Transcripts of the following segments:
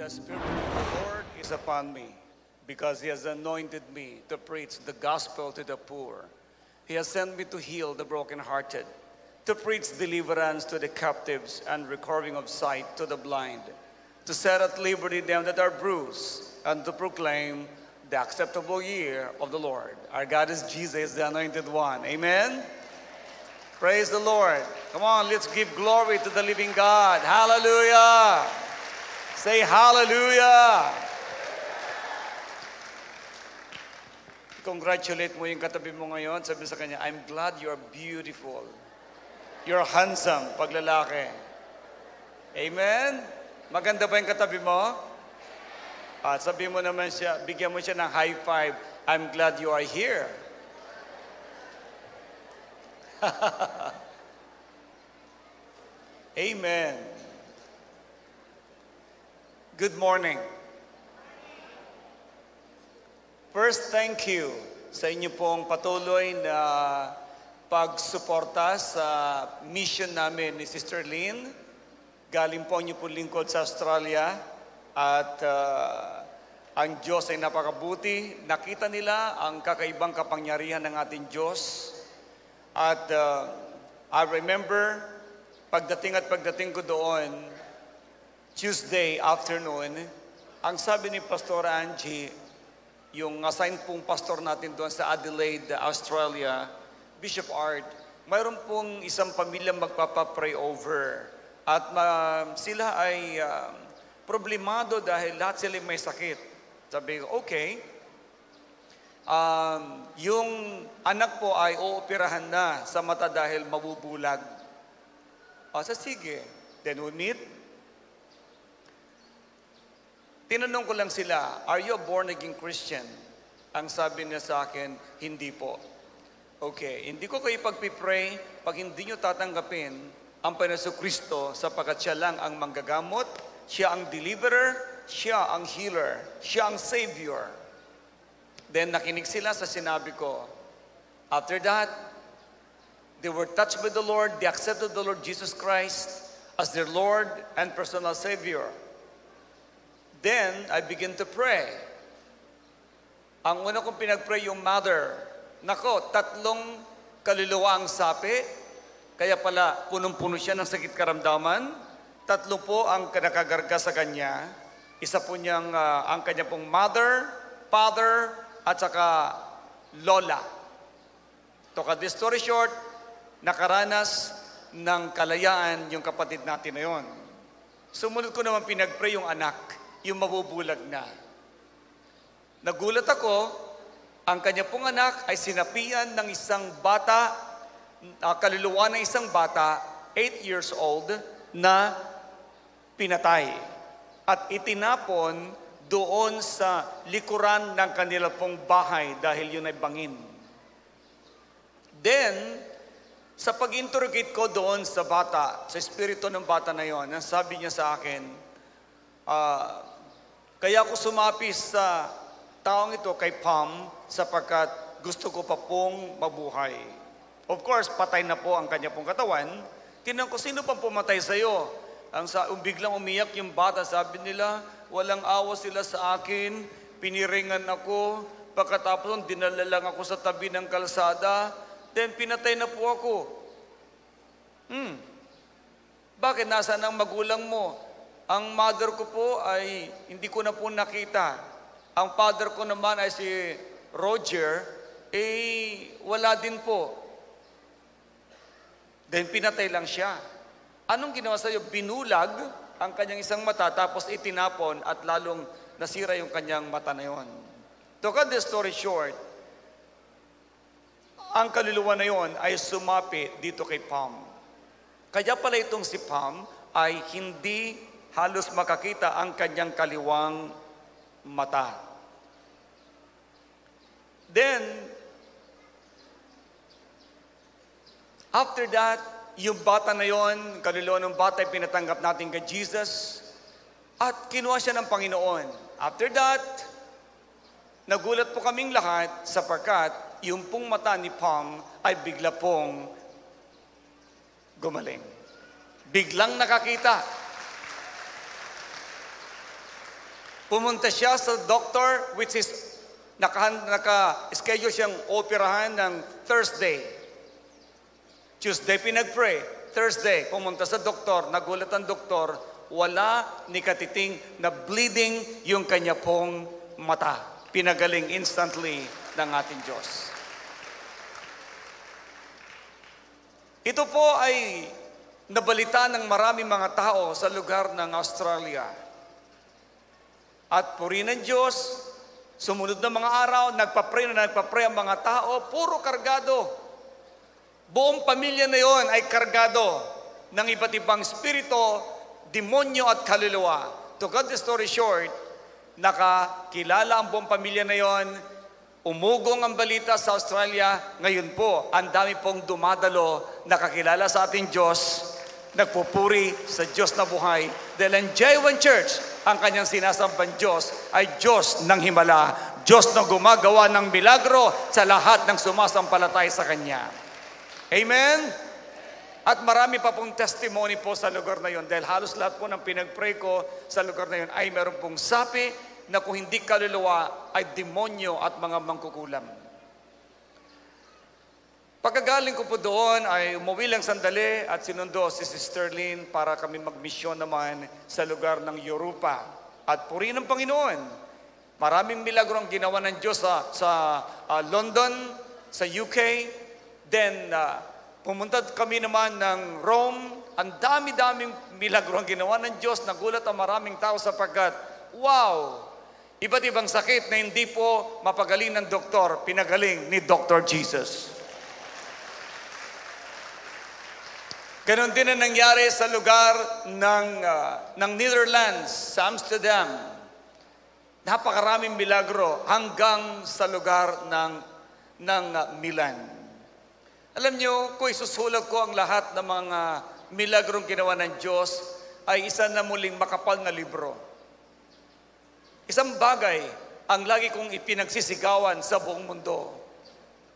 The Spirit of the Lord is upon me, because He has anointed me to preach the gospel to the poor. He has sent me to heal the brokenhearted, to preach deliverance to the captives and recovering of sight to the blind, to set at liberty them that are bruised, and to proclaim the acceptable year of the Lord. Our God is Jesus, the Anointed One. Amen? Praise the Lord. Come on, let's give glory to the living God. Hallelujah. Say hallelujah. Congratulate mo yung katabi mo ngayon. Sabi sa kanya, I'm glad you're beautiful. You're handsome, pag lalaki. Amen? Maganda ba yung katabi mo? At sabi mo naman siya, bigyan mo siya ng high five. I'm glad you are here. Amen. Good morning. First, thank you sa inyo pong patuloy na pagsuporta sa mission namin ni Sister Lynn. Galing po niyo po lingkod sa Australia at ang Diyos ay napakabuti. Nakita nila ang kakaibang kapangyarihan ng ating Diyos. At I remember, pagdating ko doon, Tuesday afternoon, ang sabi ni Pastor Angie, yung assigned pong pastor natin doon sa Adelaide, Australia, Bishop Art, mayroon pong isang pamilya magpapapray over. At sila ay problemado dahil lahat sila may sakit. Sabi ko, okay. Yung anak po ay ooperahan na sa mata dahil mabubulag. Sige. Then we meet. Tinanong ko lang sila, are you a born-again Christian? Ang sabi niya sa akin, hindi po. Okay, hindi ko kayo pagpipray pag hindi nyo tatanggapin ang Panginoon Kristo sapagkat siya lang ang manggagamot, siya ang deliverer, siya ang healer, siya ang savior. Then nakinig sila sa sinabi ko. After that, they were touched by the Lord, they accepted the Lord Jesus Christ as their Lord and personal Savior. Then, I begin to pray. Ang una kong pinag-pray yung mother. Nako, 3 kaluluwa ang sapi. Kaya pala, punong-puno siya ng sakit karamdaman. 3 po ang nakagarga sa kanya. Isa po niyang, ang kanya pong mother, father, at saka lola. To cut this story short, nakaranas ng kalayaan yung kapatid natin na yun. Sumunod ko naman pinag-pray yung anak. Yung mabubulag na. Nagulat ako, ang kanya pong anak ay sinapian ng isang bata, kaluluwa ng isang bata, 8 years old, na pinatay. At itinapon doon sa likuran ng kanila pong bahay dahil yun ay bangin. Then, sa pag-interrogate ko doon sa bata, sa espiritu ng bata na yon, ang sabi niya sa akin, kaya ako sumapis sa taong ito kay Pam sapagkat gusto ko pa pong mabuhay. Of course, patay na po ang kanya pong katawan. Tinanong ko, sino pang pumatay sa'yo? Biglang umiyak yung bata, sabi nila, walang awa sila sa akin, piniringan ako, pagkatapos dinala lang ako sa tabi ng kalsada, then pinatay na po ako. Bakit? Nasaan ang magulang mo? Ang mother ko po ay hindi ko na po nakita. Ang father ko naman ay si Roger, wala din po. Then pinatay lang siya. Anong ginawa sa'yo? Binulag ang kanyang isang mata tapos itinapon at lalong nasira yung kanyang mata na yon. To cut the story short, ang kaluluwa na yon ay sumapi dito kay Pam. Kaya pala itong si Pam ay hindi halos makakita ang kanyang kaliwang mata. Then, after that, yung bata na yon, kaluluwa ng bata ay pinatanggap natin kay Jesus at kinuha siya ng Panginoon. After that, nagulat po kaming lahat sapagkat yung pong mata ni Pam ay bigla pong gumaling. Biglang nakakita. Pumunta siya sa doktor, which is naka-schedule siyang operahan ng Thursday. Tuesday pinag-pray. Thursday, pumunta sa doktor, nagulat ang doktor, wala ni katiting na bleeding yung kanya pong mata. Pinagaling instantly ng ating Diyos. Ito po ay nabalita ng maraming mga tao sa lugar ng Australia. At puri ng Diyos, sumunod na mga araw, nagpa-pray ang mga tao, puro kargado. Buong pamilya na yon ay kargado ng iba't ibang spirito, demonyo at kaluluwa. To cut the story short, nakakilala ang buong pamilya na yon, umugong ang balita sa Australia, ngayon po, ang dami pong dumadalo, nakakilala sa ating Diyos, nagpupuri sa Diyos na buhay. Dahil ang J1 Church, ang kanyang sinasambang Diyos, ay Diyos ng himala, Diyos na gumagawa ng milagro sa lahat ng sumasampalatay sa Kanya. Amen? At marami pa pong testimony po sa lugar na yon dahil halos lahat po ng pinag-pray ko sa lugar na yon ay meron pong sapi na kung hindi kaluluwa ay demonyo at mga mangkukulam. Pagkagaling ko po doon ay umuwi lang sandali at sinundo si Sister Lynn para kami magmisyon naman sa lugar ng Europa. At purihin ng Panginoon. Maraming milagro ang ginawa ng Diyos sa London, sa UK. Then pumunta kami naman ng Rome. Ang dami-daming milagro ang ginawa ng Diyos. Nagulat ang maraming tao sapagkat, wow! Iba't ibang sakit na hindi po mapagaling ng doktor, pinagaling ni Dr. Jesus. Ganon din ang nangyari sa lugar ng Netherlands, sa Amsterdam. Napakaraming milagro hanggang sa lugar ng Milan. Alam nyo, kung isusulat ko ang lahat ng mga milagrong ginawa ng Diyos, ay isa na muling makapal na libro. Isang bagay ang lagi kong ipinagsisigawan sa buong mundo.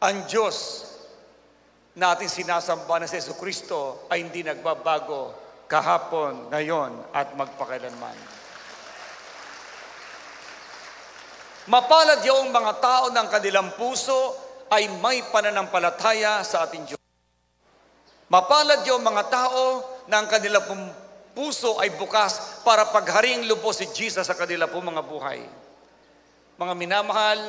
Ang Diyos na ating sinasamba na si Jesucristo ay hindi nagbabago kahapon, ngayon, at magpakailanman. Mapalad yung mga tao ng kanilang puso ay may pananampalataya sa ating Diyos. Mapalad yung mga tao na ang kanilang puso ay bukas para pagharing lubos si Jesus sa kanila po mga buhay. Mga minamahal,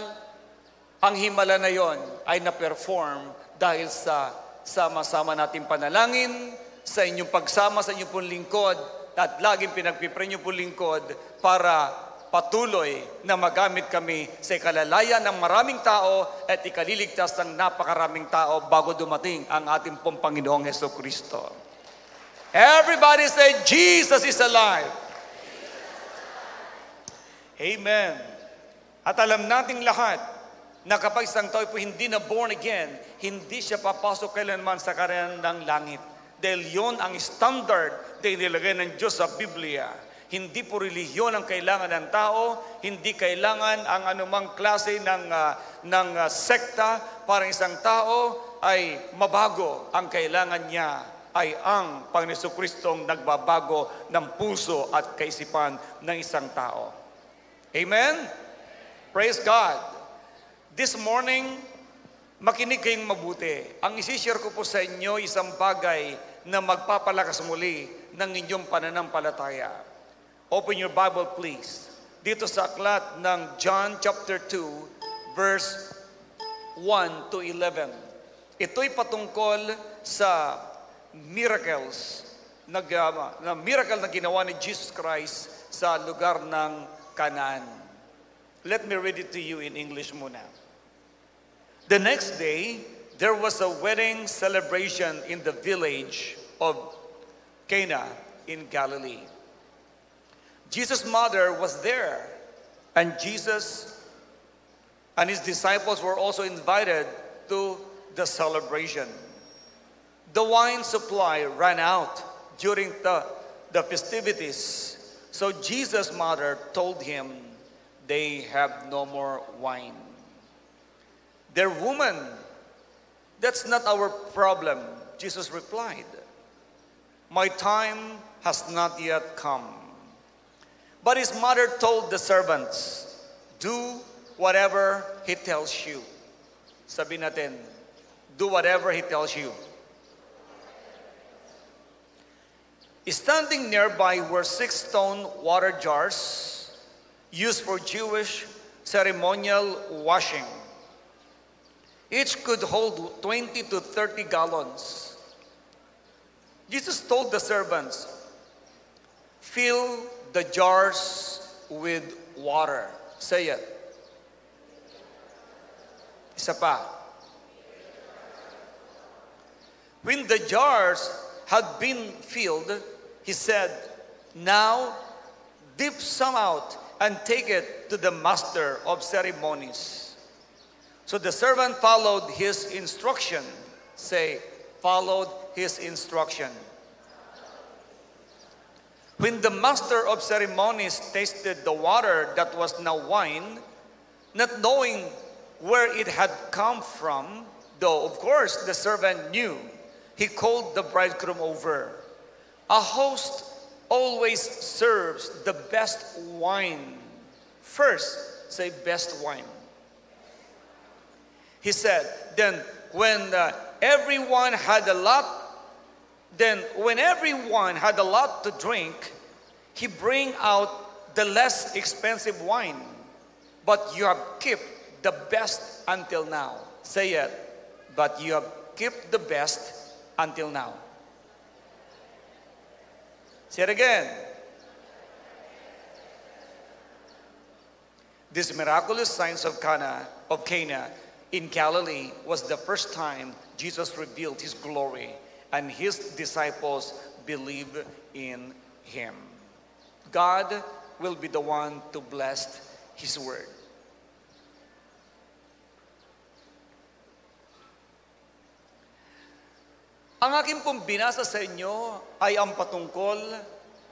ang himala na yon ay na-perform dahil sa sama-sama nating panalangin, sa inyong pagsama sa inyong pong lingkod, at laging pinagpipray niyo pong lingkod para patuloy na magamit kami sa ikalalayan ng maraming tao at ikaliligtas ng napakaraming tao bago dumating ang ating pong Panginoong Jesucristo. Everybody say, Jesus is alive. Amen. At alam nating lahat na kapag isang tao po hindi na born again, hindi siya papasok kailanman sa karyan ng langit. Dahil yon ang standard na inilagay ng Diyos sa Biblia. Hindi po relihiyon ang kailangan ng tao, hindi kailangan ang anumang klase ng sekta para isang tao ay mabago. Ang kailangan niya ay ang Panginoon Jesucristong nagbabago ng puso at kaisipan ng isang tao. Amen? Praise God! This morning, makinig kayong mabuti. Ang isi-share ko po sa inyo isang bagay na magpapalakas muli ng inyong pananampalataya. Open your Bible please. Dito sa aklat ng John chapter 2, verse 1 to 11. Ito'y patungkol sa miracles, na miracle na ginawa ni Jesus Christ sa lugar ng Canaan. Let me read it to you in English muna. The next day, there was a wedding celebration in the village of Cana in Galilee. Jesus' mother was there, and Jesus and his disciples were also invited to the celebration. The wine supply ran out during the festivities, so Jesus' mother told him, "They have no more wine." "Dear woman, that's not our problem," Jesus replied. "My time has not yet come." But his mother told the servants, do whatever he tells you. Sabi natin, do whatever he tells you. Standing nearby were 6 stone water jars used for Jewish ceremonial washing. Each could hold 20 to 30 gallons. Jesus told the servants, fill the jars with water. Say it. Isa pa. When the jars had been filled, he said, now dip some out and take it to the master of ceremonies. So the servant followed his instruction. Say, followed his instruction. When the master of ceremonies tasted the water that was now wine, not knowing where it had come from, though of course the servant knew, he called the bridegroom over. A host always serves the best wine first. Say, best wine. He said, then when everyone had a lot to drink, he bring out the less expensive wine. But you have kept the best until now. Say it. But you have kept the best until now. Say it again. This miraculous signs of Cana in Galilee was the first time Jesus revealed his glory, and his disciples believed in him. God will be the one to bless his word. Ang aking pong binasa sa inyo ay ang patungkol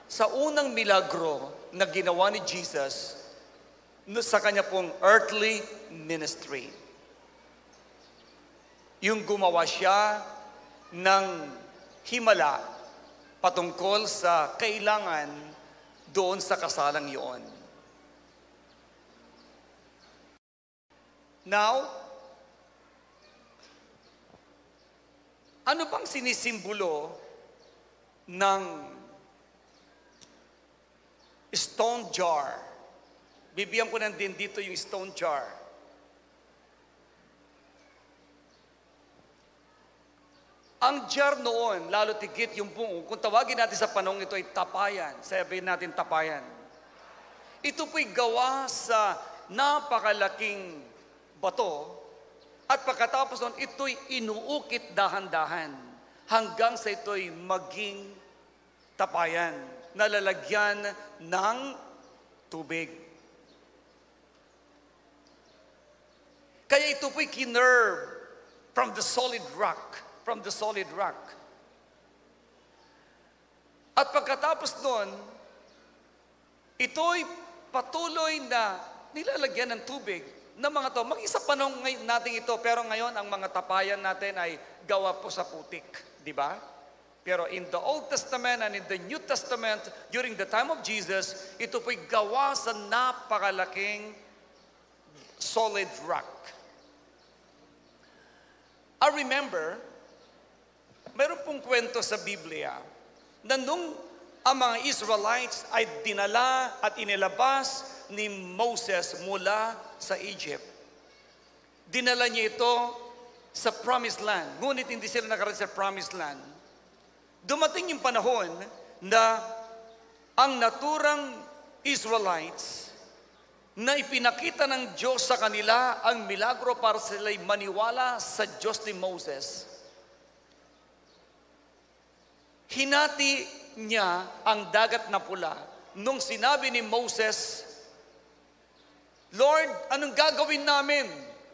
sa unang milagro na ginawa ni Jesus sa kanya pong earthly ministry. Yung gumawa siya ng himala patungkol sa kailangan doon sa kasalang iyon. Now, ano bang sinisimbolo ng stone jar? Bibigyan ko din dito yung stone jar. Ang jar noon, lalo tigit yung buong, kung tawagin natin sa panahon ito ay tapayan. Sabihin natin tapayan. Ito po'y gawa sa napakalaking bato at pagkatapos noon, ito'y inuukit dahan-dahan hanggang sa ito'y maging tapayan na lalagyan ng tubig. Kaya ito po'y kinerve from the solid rock. From the solid rock. At pagkatapos nun, ito'y patuloy na nilalagyan ng tubig ng mga to. Mag-isa panahon natin ito, pero ngayon ang mga tapayan natin ay gawa po sa putik. Di ba? Pero in the Old Testament and in the New Testament, during the time of Jesus, ito po'y gawa sa napakalaking solid rock. I remember, meron pong kwento sa Biblia na nung ang mga Israelites ay dinala at inilabas ni Moses mula sa Egypt. Dinala niya ito sa Promised Land. Ngunit hindi sila nakarating sa Promised Land. Dumating yung panahon na ang naturang Israelites na ipinakita ng Diyos sa kanila ang milagro para sila'y maniwala sa Diyos ni Moses. Hinati niya ang dagat na pula nung sinabi ni Moses, Lord, anong gagawin namin?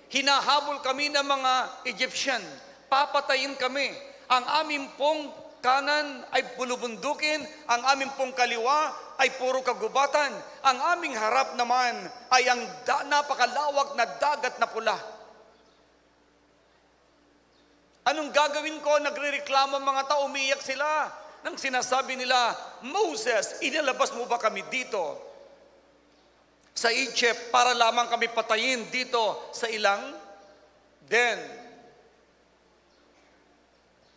Hinahabol kami ng mga Egyptian. Papatayin kami. Ang aming pong kanan ay bulubundukin, ang aming pong kaliwa ay puro kagubatan. Ang aming harap naman ay ang napakalawak na dagat na pula. Anong gagawin ko? Nagrereklamo ang mga tao, umiyak sila. Nang sinasabi nila, Moses, inilabas mo ba kami dito? sa Egypt para lamang kami patayin dito sa ilang. Then,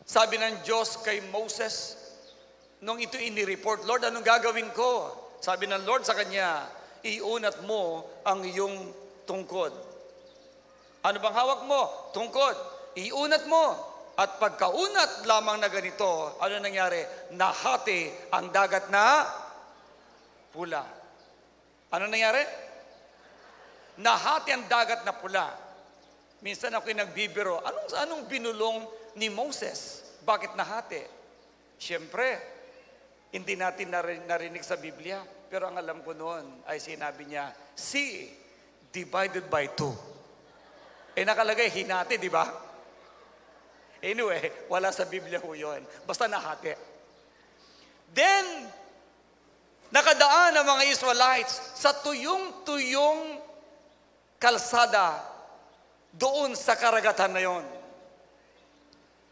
sabi ng Diyos kay Moses, nung ito inireport, Lord, anong gagawin ko? Sabi ng Lord sa kanya, iunat mo ang iyong tungkod. Ano bang hawak mo? Tungkod. Iunat mo. At pagkaunat lamang na ganito, ano nangyari? Nahati ang dagat na pula. Ano nangyari? Nahati ang dagat na pula. Minsan ako'y nagbibiro, anong binulong ni Moses? Bakit nahati? Siyempre, hindi natin narinig sa Biblia. Pero ang alam ko noon ay sinabi niya, sea divided by two. Nakalagay, hinati, di ba? Anyway, wala sa Biblia ho yun. Basta nahati. Then, nakadaan ang mga Israelites sa tuyong-tuyong kalsada doon sa karagatan na yon.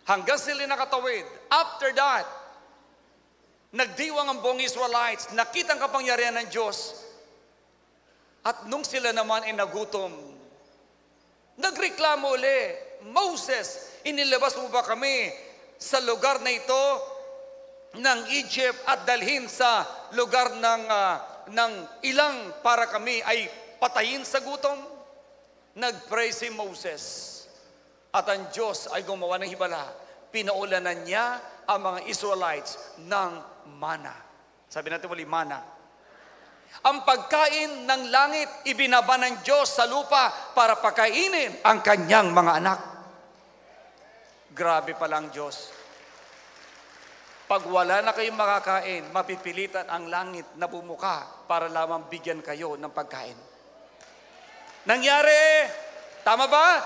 Hanggang sila nakatawid. After that, nagdiwang ang buong Israelites, nakita ang kapangyarihan ng Diyos. At nung sila naman ay nagutom, nagreklamo uli, Moses, inilabas mo ba kami sa lugar na ito ng Egypt at dalhin sa lugar ng ilang para kami ay patayin sa gutom? Nag-pray si Moses at ang Diyos ay gumawa ng hibala. Pinaulanan niya ang mga Israelites ng mana. Sabi natin muli, mana. Ang pagkain ng langit, ibinaba ng Diyos sa lupa para pakainin ang kanyang mga anak. Grabe palang Diyos. Pag wala na kayong makakain, mapipilitan ang langit na bumuka para lamang bigyan kayo ng pagkain. Nangyari, tama ba?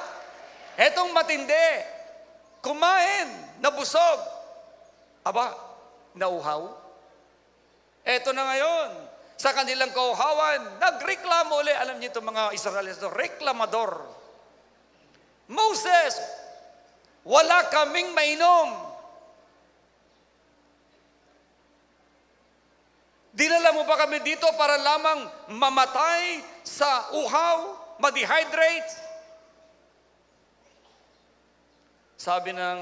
Etong matindi, kumain, nabusog. Aba, nauhaw. Eto na ngayon, sa kanilang kauhawan, nagreklamo ulit. Alam niyo itong mga Israelites, reklamador. Moses, wala kaming mainom. Dinala mo ba kami dito para lamang mamatay sa uhaw, ma-dehydrate? Sabi ng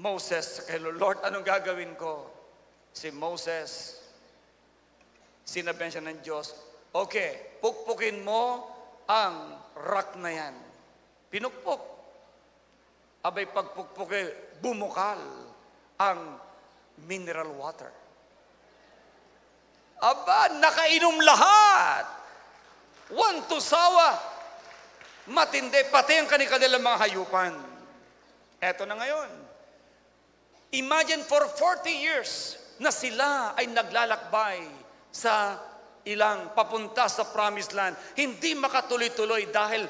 Moses kay Lord, anong gagawin ko? Si Moses, sinabihan siya ng Diyos, okay, pukpukin mo ang rock na yan. Pinukpok. Abay pagpukpukin, bumukal ang mineral water. Aba, nakainom lahat. One to sawa. Matindi, pati ang kanilang mga hayupan. Eto na ngayon. Imagine for 40 years na sila ay naglalakbay sa ilang papunta sa promised land. Hindi makatuloy-tuloy dahil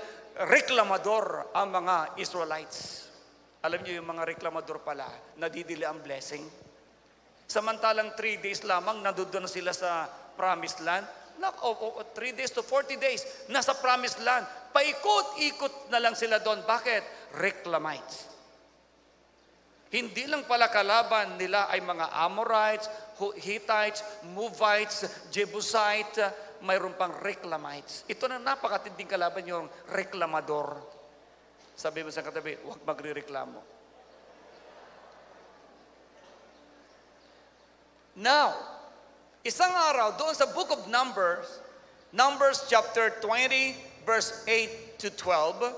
reklamador ang mga Israelites. Alam niyo yung mga reklamador pala, nadidili ang blessing. Samantalang 3 days lamang, nandoon na sila sa promised land. 3 days to 40 days, nasa promised land. Paikot-ikot na lang sila doon. Bakit? Reclamites. Hindi lang pala kalaban nila ay mga Amorites, Hittites, Movites, Jebusites, mayroon pang Reclamites. Ito na napakatinding kalaban yung reklamador. Sabi mo sa katabi, huwag magre-reklamo. Now, isang araw, doon sa book of Numbers, Numbers chapter 20, verse 8 to 12,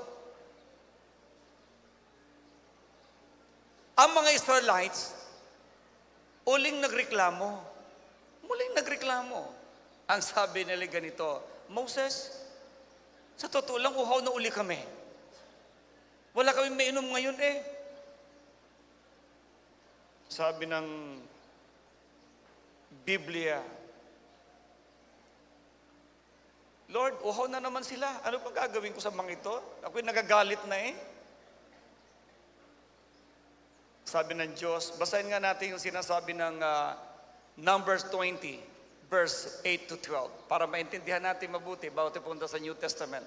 ang mga Israelites, muling nagreklamo. Ang sabi nila ganito, Moses, sa totoo lang, uhaw na uli kami. Wala kami mainom ngayon eh. Sabi ng Biblia, Lord, uhaw na naman sila. Ano pang gagawin ko sa mga ito? Ako'y nagagalit na eh. Sabi ng Diyos, basahin nga natin yung sinasabi ng Numbers 20, verse 8 to 12, para maintindihan natin mabuti bawat punta sa New Testament.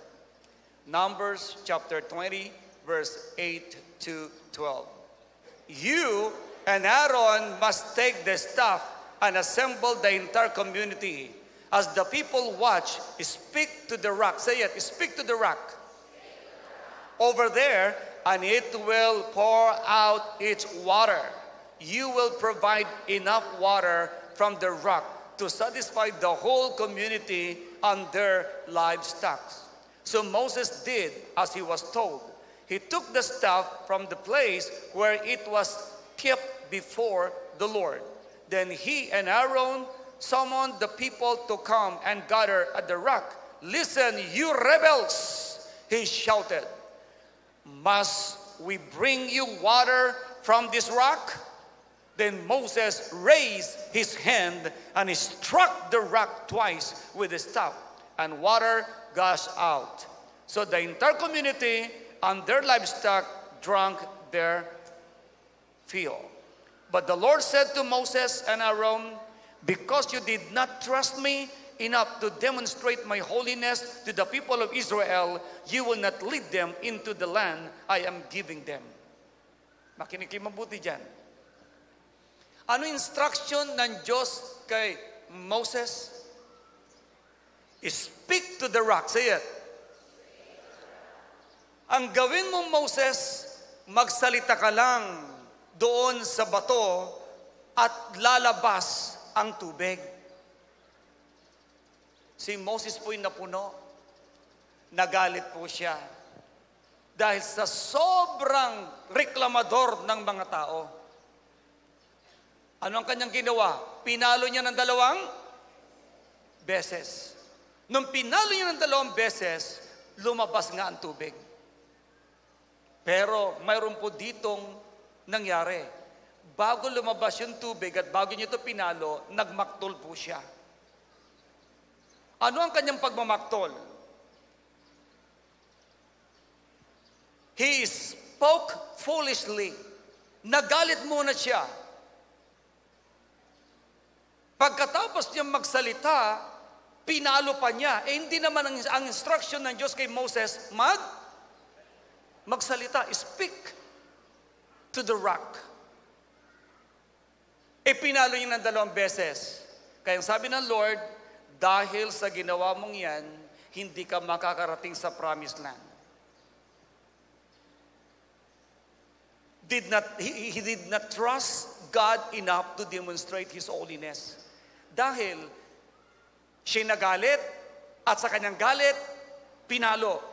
Numbers chapter 20, verse 8 to 12. You and Aaron must take the staff and assemble the entire community As the people watch, speak to the rock. Say it, speak to the rock. Over there, and it will pour out its water. You will provide enough water from the rock to satisfy the whole community and their livestock. So Moses did as he was told. He took the staff from the place where it was kept before the Lord. Then he and Aaron summoned the people to come and gather at the rock. Listen, you rebels, he shouted. Must we bring you water from this rock? Then Moses raised his hand and he struck the rock twice with his staff, and water gushed out. So the entire community and their livestock drank their fill. But the Lord said to Moses and Aaron, because you did not trust me enough to demonstrate my holiness to the people of Israel, you will not lead them into the land I am giving them. Makinig kayo mabuti dyan. Ano instruction ng Diyos kay Moses? Speak to the rock. Say it. Ang gawin mo, Moses, magsalita ka lang doon sa bato at lalabas ang tubig. Si Moses po'y napuno. Nagalit po siya. Dahil sa sobrang reklamador ng mga tao. Ano ang kanyang ginawa? Pinalo niya ng 2 beses. Nung pinalo niya ng 2 beses, lumabas nga ang tubig. Pero mayroon po ditong nangyari. Bago lumabas yung tubig at bago niya ito pinalo, nagmaktol po siya. Ano ang kanyang pagmamaktol? He spoke foolishly. Nagalit muna siya. Pagkatapos niya magsalita, pinalo pa niya. Hindi naman ang instruction ng Diyos kay Moses, magsalita, speak to the rock. Pinalo niya ng 2 beses. Kaya sabi ng Lord, dahil sa ginawa mong yan, hindi ka makakarating sa promised land. He did not trust God enough to demonstrate His holiness. Dahil siya nagalit at sa kanyang galit, pinalo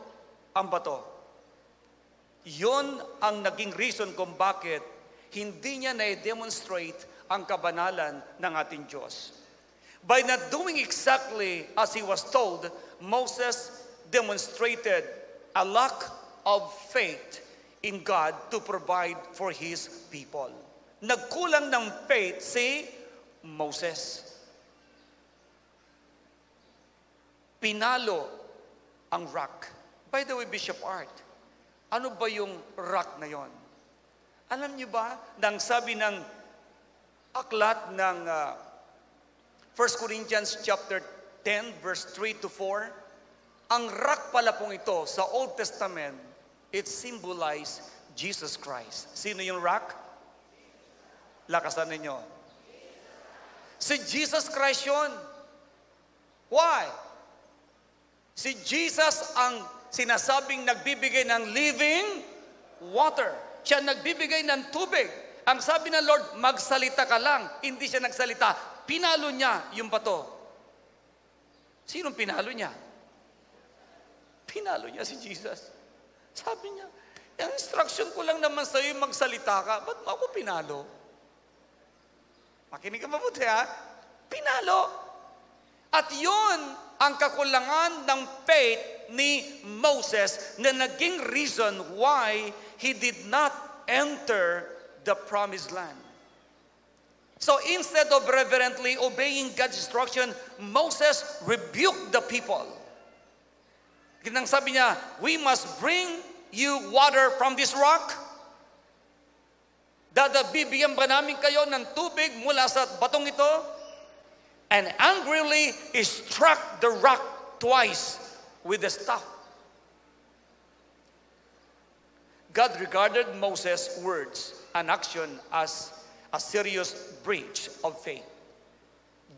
ang bato. Yun ang naging reason kung bakit hindi niya na-demonstrate ang kabanalan ng ating Diyos. By not doing exactly as he was told, Moses demonstrated a lack of faith in God to provide for his people. Nagkulang ng faith si Moses. Pinalo ang rock. By the way, Bishop Art, ano ba yung rock na yon? Alam niyo ba, nang sabi ng aklat ng 1 Corinthians chapter 10, verse 3 to 4, ang rock pala pong ito sa Old Testament, it symbolized Jesus Christ. Sino yung rock? Lakasan ninyo. Si Jesus Christ yun. Why? Si Jesus ang sinasabing nagbibigay ng living water. Siya nagbibigay ng tubig. Ang sabi ng Lord, magsalita ka lang. Hindi siya nagsalita. Pinalo niya yung bato. Sinong pinalo niya? Pinalo niya si Jesus. Sabi niya, yung instruction ko lang naman sa iyo, magsalita ka. Ba't mo ako pinalo? Makinig ka mabuti ha? Pinalo. At yun ang kakulangan ng faith ni Moses na naging reason why he did not enter the promised land. So instead of reverently obeying God's instruction, Moses rebuked the people. Nang sabi niya, we must bring you water from this rock. Bibigyan ba namin kayo ng tubig mula sa batong ito? And angrily he struck the rock twice with the staff. God regarded Moses' words and action as a serious breach of faith.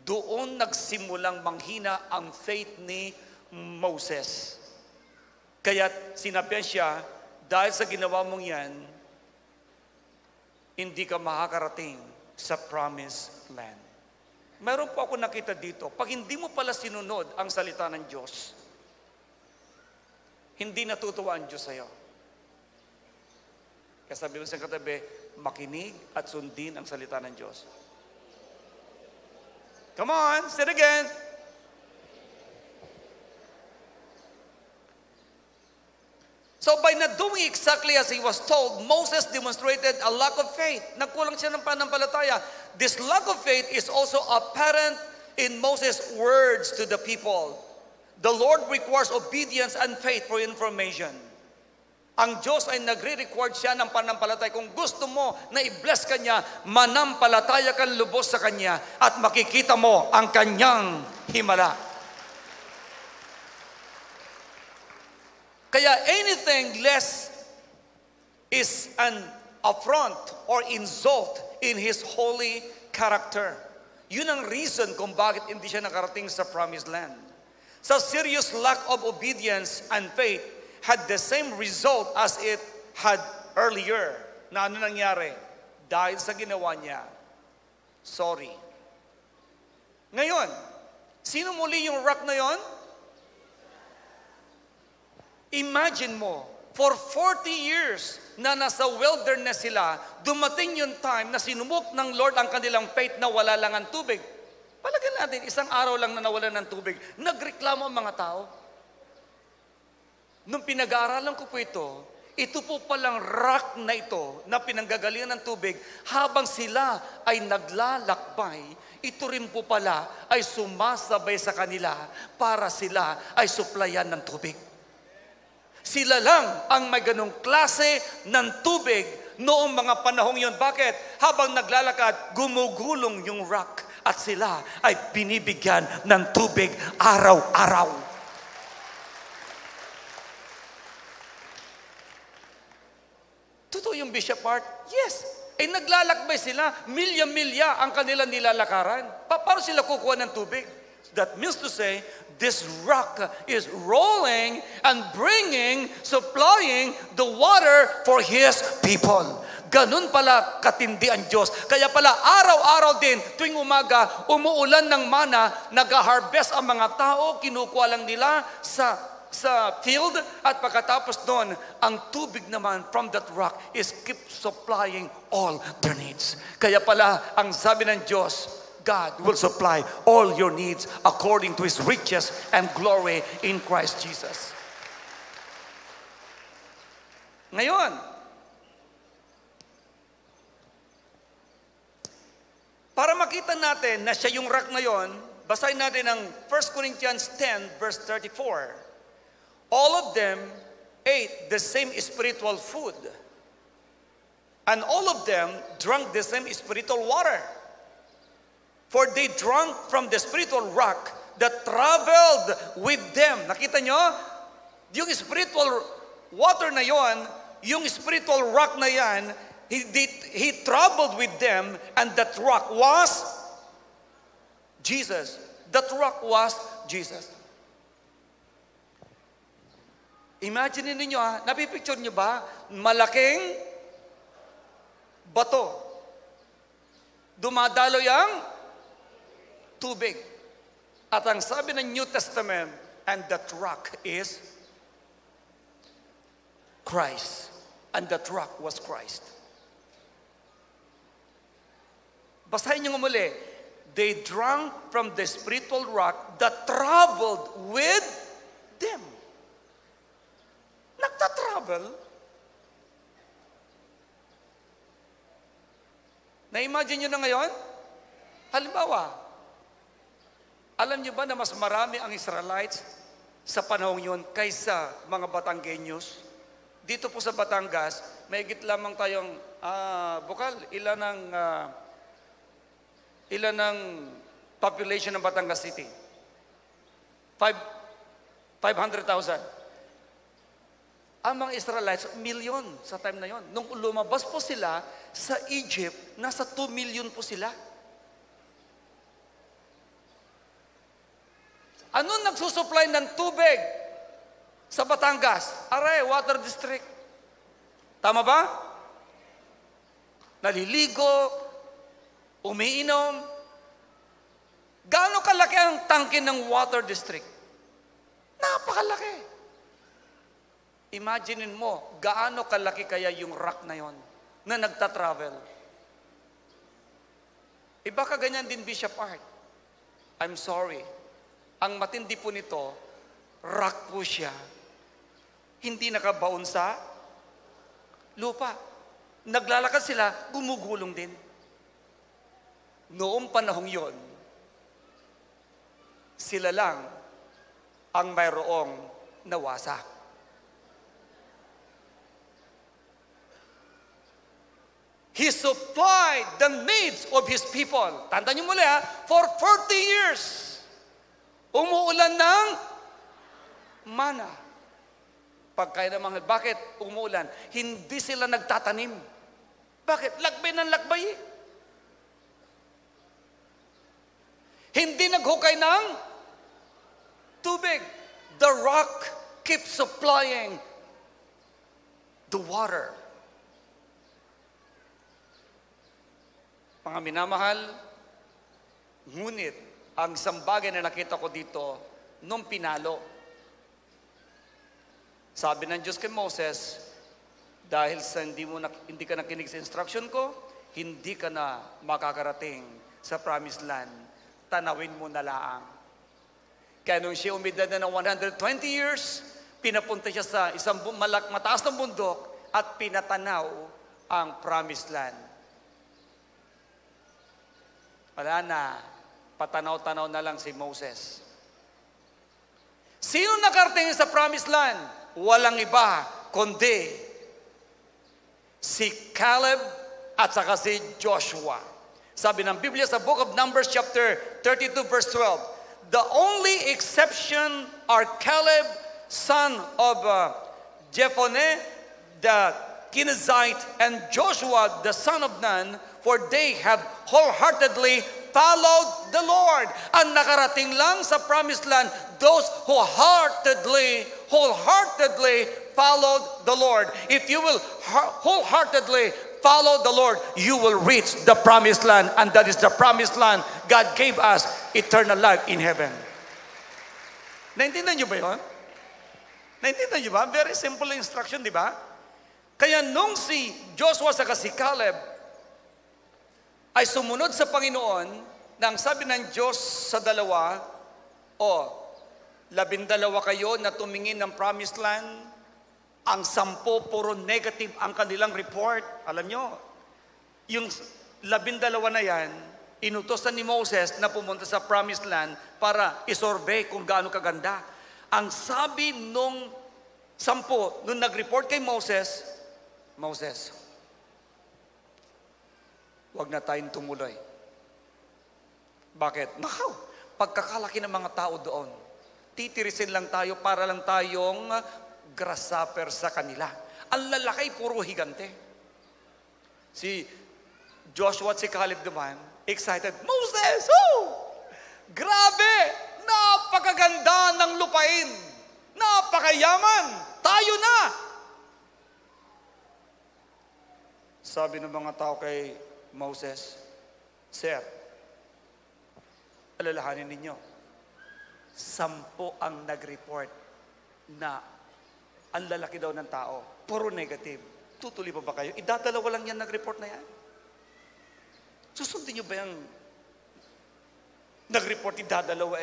Doon nagsimulang manghina ang faith ni Moses. Kaya sinabihan siya, dahil sa ginawa mong yan, hindi ka makakarating sa promised land. Meron po ako nakita dito, pag hindi mo pala sinunod ang salita ng Diyos, hindi natutuwa ang Diyos sa'yo. Kaya sabi mo sa katabi, makinig at sundin ang salita ng Diyos. Come on, say it again. So by not doing exactly as he was told, Moses demonstrated a lack of faith. Nagkulang siya ng pananampalataya. This lack of faith is also apparent in Moses' words to the people. The Lord requires obedience and faith for information. Ang Diyos ay nagre-record siya ng pananampalataya. Kung gusto mo na i-bless ka niya, manampalataya kang lubos sa Kanya at makikita mo ang Kanyang himala. Kaya anything less is an affront or insult in His holy character. Yun ang reason kung bakit hindi siya nakarating sa promised land. Sa serious lack of obedience and faith had the same result as it had earlier. Na ano nangyari? Dahil sa ginawa niya, sorry. Ngayon, sino muli yung rock na yon? Imagine mo, for 40 years na nasa wilderness sila, dumating yung time na sinumok ng Lord ang kanilang faith na wala lang ang tubig. Palagyan natin, isang araw lang na nawala ng tubig. Nagreklamo ang mga tao. Nung pinag-aaralan ko po ito po palang rock na ito na pinanggagalingan ng tubig, habang sila ay naglalakbay, ito rin po pala ay sumasabay sa kanila para sila ay suplayan ng tubig. Sila lang ang may ganong klase ng tubig noong mga panahong yun. Bakit? Habang naglalakad, gumugulong yung rock at sila ay binibigyan ng tubig araw-araw. Totoo yung Bishop Art? Yes. Eh naglalakbay sila, milya-milya ang kanilang nilalakaran. Paano sila kukuha ng tubig? That means to say, this rock is rolling and bringing, supplying the water for His people. Ganun pala katindi ang Diyos. Kaya pala araw-araw din, tuwing umaga, umuulan ng mana, nag-harvest ang mga tao, kinukuha lang nila sa field, at pagkatapos doon, ang tubig naman from that rock is keep supplying all their needs. Kaya pala, ang sabi ng Diyos, God will supply all your needs according to His riches and glory in Christ Jesus. Ngayon, para makita natin na siya yung rock ngayon, basahin natin ang 1 Corinthians 10 verse 34. All of them ate the same spiritual food, and all of them drank the same spiritual water. For they drank from the spiritual rock that traveled with them. Nakita nyo? Yung spiritual water na yon, yung spiritual rock na yan, he traveled with them, and that rock was Jesus. That rock was Jesus. Imagine ninyo napipicture nyo ba? Malaking bato. Dumadaloy ang tubig. At ang sabi ng New Testament, and that rock is Christ. And that rock was Christ. Basahin nyo muli. They drank from the spiritual rock that traveled with them. Nagtatravel. Na-imagine nyo na ngayon? Halimbawa, alam nyo ba na mas marami ang Israelites sa panahong yun kaysa mga Batanggenyos? Dito po sa Batangas, mahigit lamang tayong, Bukal, ilan ang population ng Batangas City? 500,000. Ang mga Israelites, milyon sa time na yon. Nung lumabas po sila sa Egypt, nasa 2 million po sila. Ano nagsusupply ng tubig sa Batangas? Aray, water district. Tama ba? Naliligo, umiinom. Gaano kalaki ang tangke ng water district? Napakalaki. Imaginin mo, gaano kalaki kaya yung rock na yon na nagta-travel. Baka ganyan din Bishop Art. I'm sorry. Ang matindi po nito, rock po siya. Hindi nakabaon sa lupa. Naglalakad sila, gumugulong din. Noong panahong yon, sila lang ang mayroong nawasa. He supplied the needs of His people. Tandaan niyo muli for 40 years. Umuulan ng mana. Pagkaya ng mga, bakit umuulan? Hindi sila nagtatanim. Bakit? Lakbay ng lakbay. Hindi naghukay ng tubig. The rock keeps supplying the water. Mga minamahal, ngunit ang isang bagay na nakita ko dito nung pinalo. Sabi ng Diyos kay Moses, dahil sa hindi ka nakinig sa instruction ko, hindi ka na makakarating sa promised land. Tanawin mo na laang. Kaya nung siya umidad na ng 120 years, pinapunta siya sa isang mataas na bundok at pinatanaw ang promised land. Wala na, patanaw-tanaw na lang si Moses. Sino nakarating sa promised land? Walang iba, kundi si Caleb at saka si Joshua. Sabi ng Biblia sa Book of Numbers chapter 32 verse 12, the only exception are Caleb, son of Jephunneh, the Kenizzite, and Joshua, the son of Nun, for they have wholeheartedly followed the Lord. Ang nakarating lang sa promised land, those who wholeheartedly followed the Lord. If you will wholeheartedly follow the Lord, you will reach the promised land. And that is the promised land God gave us, eternal life in heaven. Naintindihan niyo ba yun? Naintindihan niyo ba? Very simple instruction, di ba? Kaya nung si Joshua sa si Caleb ay sumunod sa Panginoon, nang sabi ng Diyos sa dalawa, 12 kayo na tumingin ng promised land, ang 10 puro negative ang kanilang report. Alam nyo, yung 12 na yan, inutosan ni Moses na pumunta sa promised land para isurvey kung gaano kaganda. Ang sabi nung 10, nung nag-report kay Moses, Moses, huwag na tayong tumuloy. Bakit? Nakaw, pagkakalaki ng mga tao doon, titirisin lang tayo para lang tayong grasshopper sa kanila. Ang lalaki, puro higante. Si Joshua at si Caleb naman, excited, Moses, grabe, napakaganda ng lupain, napakayaman, tayo na. Sabi ng mga tao kay Moses, Sir, alalahanin ninyo, 10 ang nag-report na ang lalaki daw ng tao, puro negative. Tutuloy pa ba kayo? Idadalawa lang yan nag-report na yan. Susundin nyo ba yung nag-report idadalawa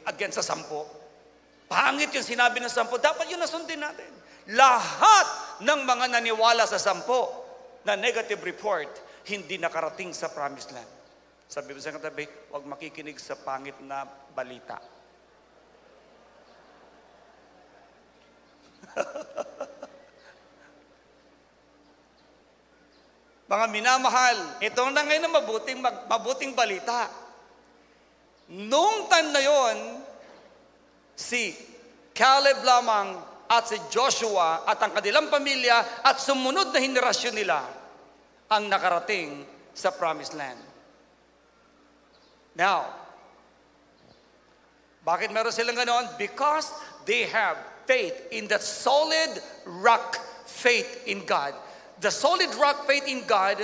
against sa 10? Pangit yung sinabi ng 10. Dapat yun nasundin natin. Lahat ng mga naniwala sa 10 na negative report, hindi nakarating sa promised land. Sabi mo sa katabi, huwag makikinig sa pangit na balita. Mga minamahal, ito na ngayon na mabuting balita. Noong time na yon, si Caleb lamang at si Joshua at ang kanilang pamilya at sumunod na henerasyon nila ang nakarating sa promised land. Now, Bakit meron silang ganon? Because they have faith in the solid rock faith in God. The solid rock faith in God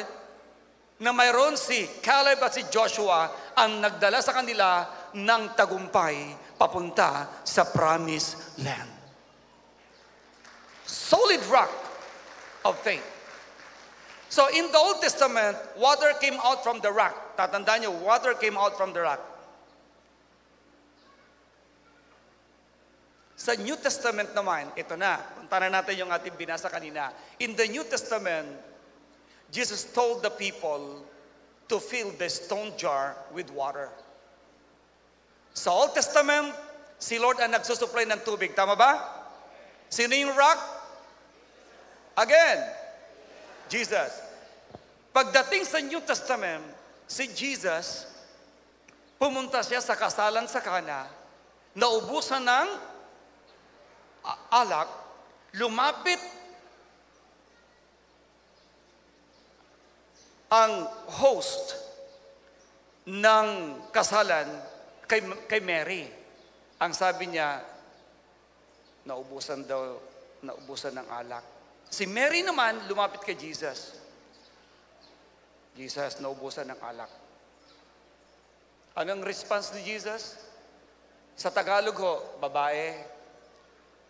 na mayroon si Caleb at si Joshua ang nagdala sa kanila ng tagumpay papunta sa promised land. Solid rock of faith. So in the Old Testament, water came out from the rock. Tatandaan nyo, water came out from the rock. Sa New Testament naman, ito na, punta na natin yung ating binasa kanina. In the New Testament, Jesus told the people to fill the stone jar with water. Sa Old Testament, si Lord ang nagsusupply ng tubig. Tama ba? Sino yung rock? Again, Jesus. Pagdating sa New Testament, si Jesus, pumunta siya sa kasalan sa Kana, naubusan ng alak, lumapit ang host ng kasalan kay Mary. Ang sabi niya, naubusan ng alak. Si Mary naman, lumapit kay Jesus. Jesus, naubusan ng alak. Anong response ni Jesus? Sa Tagalog ho, babae,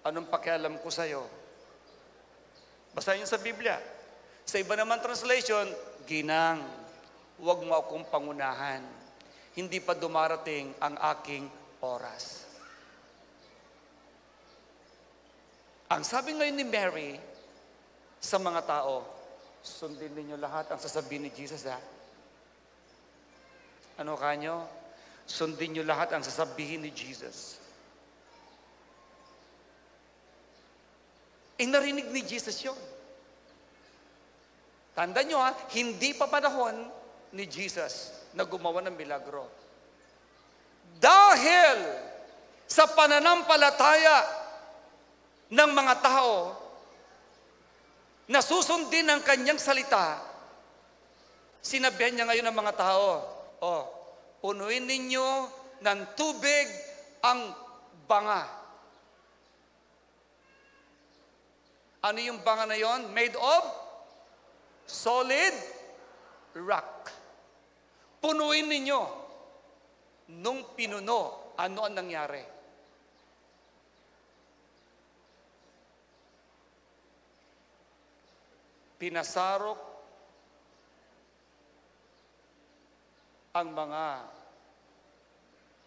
anong pakialam ko sa'yo? Basahin niyo sa Biblia. Sa iba naman translation, ginang, huwag mo akong pangunahan. Hindi pa dumarating ang aking oras. Ang sabi ngayon ni Mary sa mga tao, sundin ninyo lahat ang sasabihin ni Jesus, ha? Ano kanyo? Sundin nyo lahat ang sasabihin ni Jesus. Narinig ni Jesus yun. Tandaan nyo ha, hindi pa panahon ni Jesus na gumawa ng milagro. Dahil sa pananampalataya ng mga tao na susundin ang kanyang salita, sinabihan niya ngayon ng mga tao, punuin ninyo ng tubig ang banga. Ano yung banga na yon? Made of solid rock. Punuin ninyo. Nung pinuno, ano ang nangyari? Pinasarok ang mga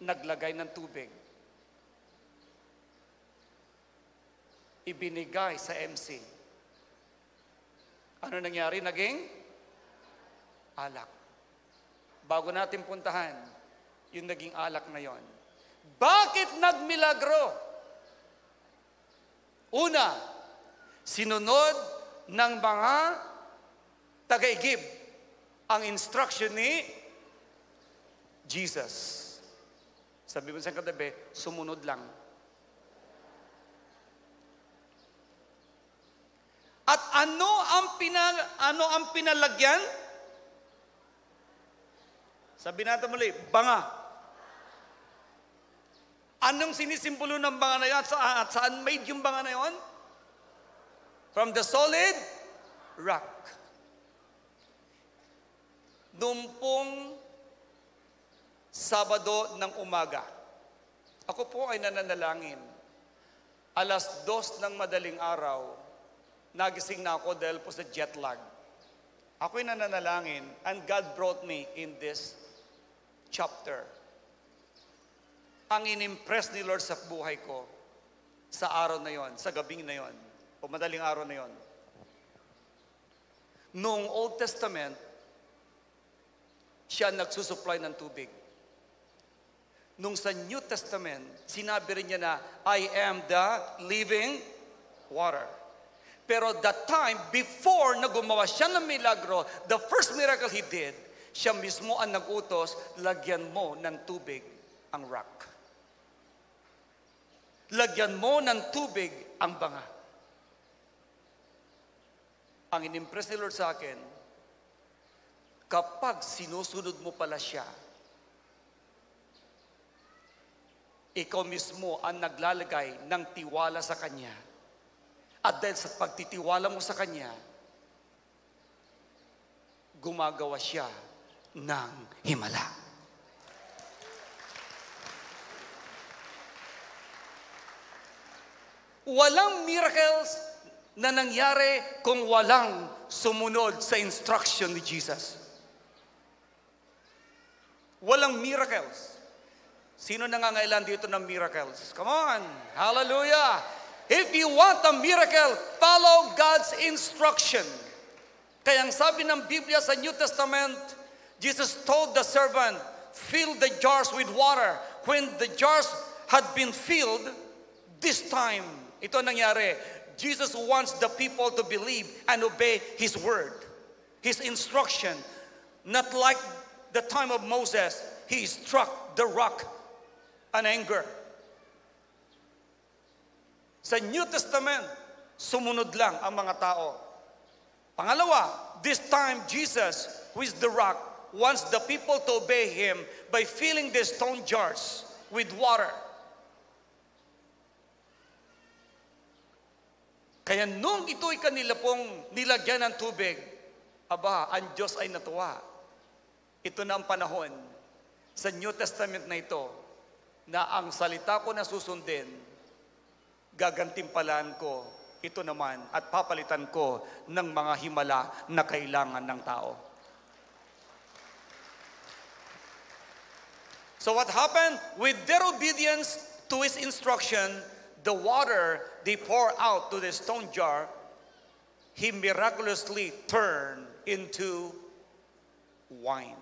naglagay ng tubig. Ibinigay sa MC. Ano nangyari? Naging alak. Bago natin puntahan, yung naging alak na yon. Bakit nagmilagro? Una, sinunod ng mga taga-igib ang instruction ni Jesus. Sabi mo sa katabi, sumunod lang. At ano ang pinalagyan? Sabi natin muli, banga. Anong sinisimbolo ng banga na yun? At saan made yung banga na yun? From the solid rock. Dumpong Sabado ng umaga. Ako po ay nananalangin. 2:00 ng madaling araw, nagising na ako dahil po sa jet lag. Ako'y nananalangin and God brought me in this chapter. Ang inimpress ni Lord sa buhay ko sa araw na yon, sa gabing na yon, o madaling araw na yon. Noong Old Testament, siya nagsusupply ng tubig. Nung sa New Testament, sinabi rin niya na, I am the living water. Pero that time, before na gumawa siya ng milagro, the first miracle he did, siya mismo ang nag-utos, lagyan mo ng tubig ang rock. Lagyan mo ng tubig ang banga. Ang inimpress ni Lord sa akin, kapag sinusunod mo pala siya, ikaw mismo ang naglalagay ng tiwala sa Kanya. At dahil sa pagtitiwala mo sa Kanya, gumagawa siya ng himala. Walang miracles na nangyari kung walang sumunod sa instruction ni Jesus. Walang miracles. Sino nangangailan dito ng miracles? Come on! Hallelujah! If you want a miracle, follow God's instruction. Kaya ang sabi ng Biblia sa New Testament, Jesus told the servant, fill the jars with water. When the jars had been filled, this time, ito nangyari, Jesus wants the people to believe and obey His word, His instruction. Not like the time of Moses, He struck the rock in anger. Sa New Testament, sumunod lang ang mga tao. Pangalawa, this time Jesus, who is the rock, wants the people to obey Him by filling the stone jars with water. Kaya nung ito'y kanila pong nilagyan ng tubig, aba, ang Diyos ay natuwa. Ito na ang panahon sa New Testament na ito na ang salita ko na susundin, gagantimpalaan ko ito naman at papalitan ko ng mga himala na kailangan ng tao. So what happened? With their obedience to His instruction, the water they pour out to the stone jar, He miraculously turned into wine.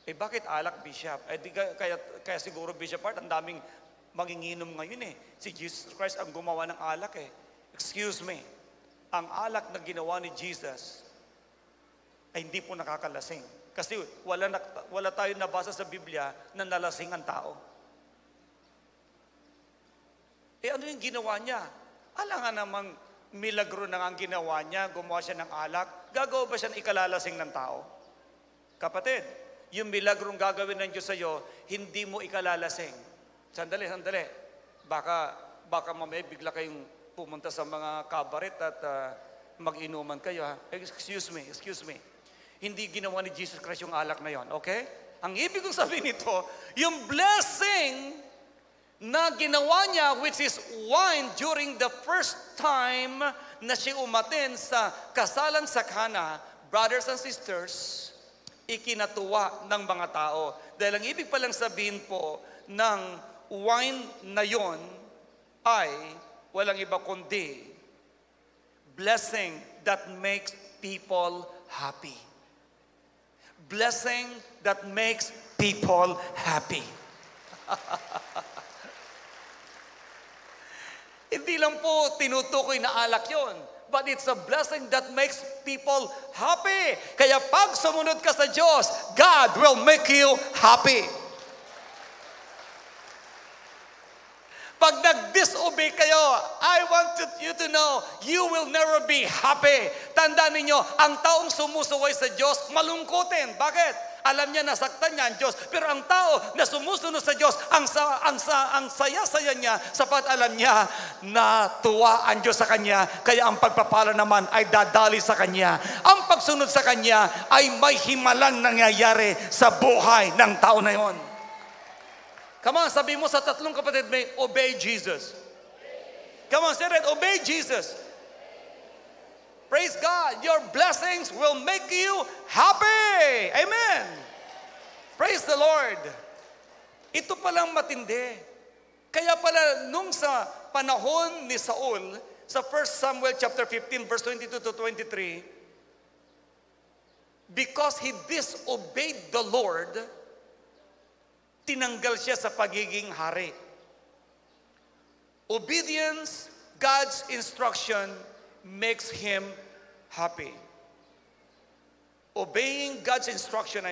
Eh bakit alak, Bishop? Eh di kaya siguro, Bishop Art, ang daming manginginom ngayon eh. Si Jesus Christ ang gumawa ng alak eh. Excuse me. Ang alak na ginawa ni Jesus ay hindi po nakakalasing. Kasi wala tayo nabasa sa Biblia na nalasing ang tao. Eh ano yung ginawa niya? Alangan namang milagro na ang ginawa niya, gumawa siya ng alak. Gagawa ba siya ng ikalalasing ng tao? Kapatid, yung milagrong gagawin ng Diyos sa iyo, hindi mo ikalalasing. Sandali. Baka mamaya bigla kayong pumunta sa mga kabaret at mag-inuman kayo. Ha? Excuse me. Hindi ginawa ni Jesus Christ yung alak na yon, okay? Ang ibig kong sabihin nito, yung blessing na ginawa niya, which is wine, during the first time na siya umaten sa kasalan sa Cana, brothers and sisters, ikinatuwa ng mga tao. Dahil ang ibig palang sabihin po ng wine na yon ay walang iba kundi blessing that makes people happy. Blessing that makes people happy. Hindi lang po tinutukoy na alak yon, but it's a blessing that makes people happy. Kaya pag sumunod ka sa Diyos, God will make you happy. Pag nag-disobey kayo, I want you to know, you will never be happy. Tandaan ninyo, ang taong sumusuway sa Diyos, malungkotin. Bakit? Alam niya, nasaktan niya ang Diyos. Pero ang tao na sumusunod sa Diyos, ang saya-saya niya, sapat alam niya, natuwa ang Diyos sa kanya, kaya ang pagpapala naman ay dadali sa kanya. Ang pagsunod sa kanya ay may himalang nangyayari sa buhay ng tao na yon. Come on, sabi mo sa tatlong kapatid, may obey Jesus. Come on, say it, obey Jesus. Praise God, your blessings will make you happy. Amen. Praise the Lord. Ito palang matindi. Kaya pala nung sa panahon ni Saul, sa 1 Samuel chapter 15, verse 22 to 23, because he disobeyed the Lord, tinanggal siya sa pagiging hari. Obedience, God's instruction, makes him happy. Obeying God's instruction,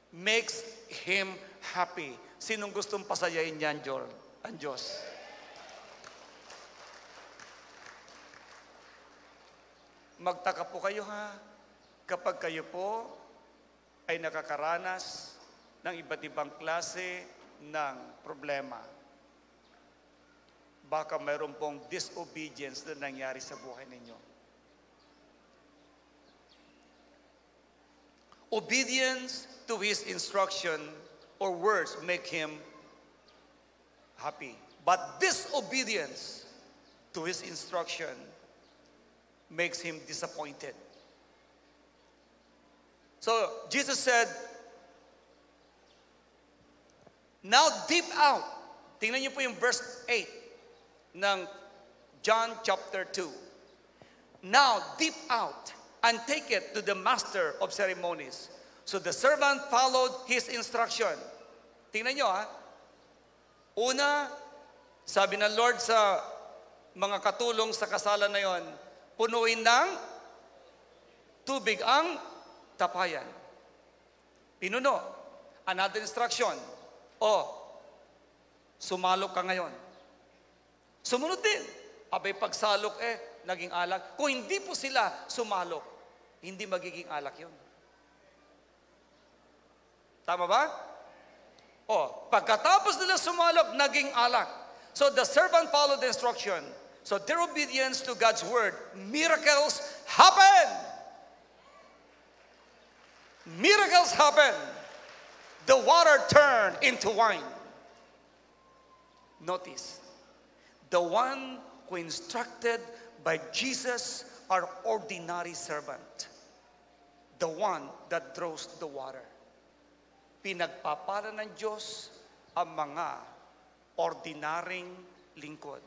makes him happy. Sinong gustong pasayahin niyan, ang Diyos? Magtaka po kayo ha, kapag kayo po ay nakakaranas ng iba't ibang klase ng problema. Baka mayroon pong disobedience na nangyari sa buhay ninyo. Obedience to His instruction or words make Him happy. But disobedience to His instruction makes Him disappointed. So, Jesus said, now deep out. Tingnan niyo po yung verse 8 ng John chapter 2. Now deep out and take it to the master of ceremonies. So the servant followed his instruction. Tingnan niyo ha. Una, sabi ng Lord sa mga katulong sa kasalan na yon, punuin ng tubig ang tapayan. Pinuno. Another instruction. Sumalok ka ngayon. Sumunod din. Abay pagsalok naging alak. Kung hindi po sila sumalok, hindi magiging alak yun. Tama ba? Pagkatapos nila sumalok, naging alak. So the servant followed the instruction. So their obedience to God's word, miracles happen. Miracles happen. The water turned into wine. Notice, the one who instructed by Jesus are ordinary servant. The one that draws the water. Pinagpapala ng Diyos ang mga ordinaryong lingkod.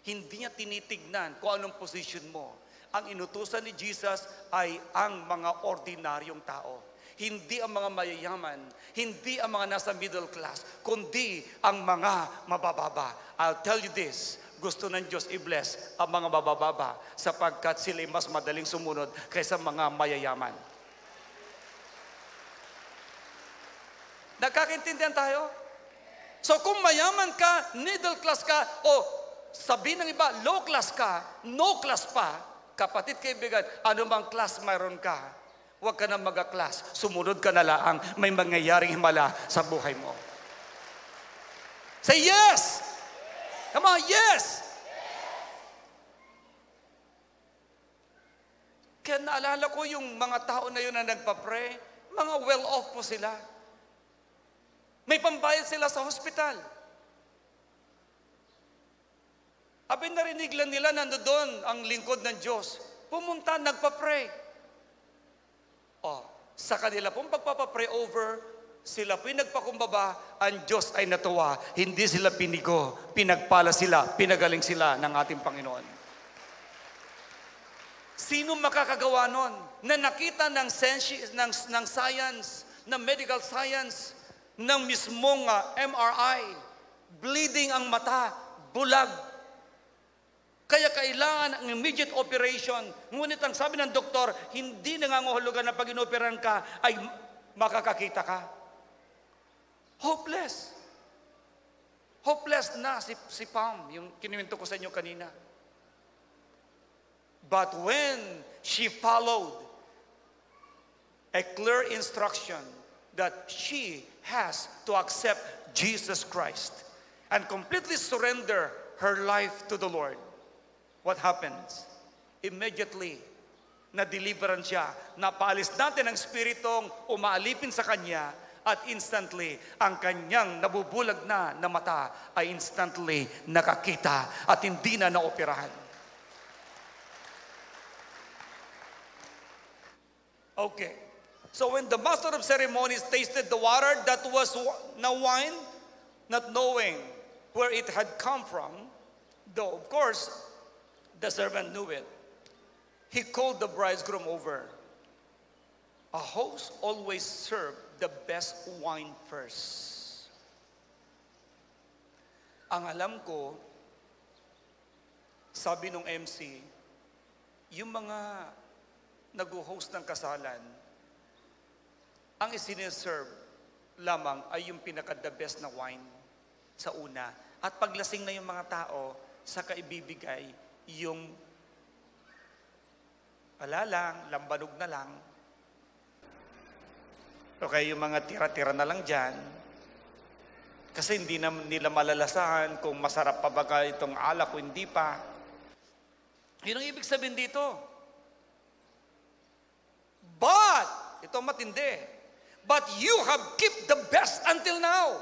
Hindi niya tinitignan kung anong position mo. Ang inutusan ni Jesus ay ang mga ordinaryong tao. Hindi ang mga mayayaman, hindi ang mga nasa middle class, kundi ang mga mabababa. I'll tell you this, gusto ng Diyos i-bless ang mga mabababa sapagkat sila'y mas madaling sumunod kaysa mga mayayaman. Nagkakaintindihan tayo? So kung mayaman ka, middle class ka, o sabi ng iba, low class ka, no class pa, kapatid kaibigan, anumang class mayroon ka, huwag ka na mag-class, sumunod ka na lang, may mangyayaring himala sa buhay mo. Say yes! Come on, yes! Kaya naalala ko yung mga tao na yun na nagpa-pray, mga well-off po sila. May pambayad sila sa hospital. Abin narinig lang nila nandoon ang lingkod ng Diyos. Pumunta, nagpa-pray. Sa kanila pong pagpapapray over, sila po'y nagpakumbaba, ang Diyos ay natuwa. Hindi sila pinigo, pinagpala sila, pinagaling sila ng ating Panginoon. Sino makakagawa nun? Na nakita ng science, ng medical science, ng mismong MRI, bleeding ang mata, bulag. Kaya kailangan ang immediate operation. Ngunit ang sabi ng doktor, hindi nangangahulugan na pag inoperan ka ay makakakita ka. Hopeless. Hopeless na si Pam, yung kinuwento ko sa inyo kanina. But when she followed a clear instruction that she has to accept Jesus Christ and completely surrender her life to the Lord, what happens? Immediately, na-deliveran siya. Napaalis natin ang spiritong umaalipin sa kanya at instantly, ang kanyang nabubulag na mata ay instantly nakakita at hindi na naoperahan. Okay. So when the master of ceremonies tasted the water that was now wine, not knowing where it had come from, though of course the servant knew it, he called the bridegroom over. A host always served the best wine first. Ang alam ko, sabi nung MC, yung mga nag-host ng kasalan, ang isiniserve lamang ay yung pinaka-the best na wine sa una. At paglasing na yung mga tao, saka ibibigay yung wala lang, lambanog na lang. Okay, yung mga tira-tira na lang dyan. Kasi hindi na nila malalasahan kung masarap pa ba itong alak o hindi pa. Yun ang ibig sabihin dito. But, ito matindi. But you have kept the best until now.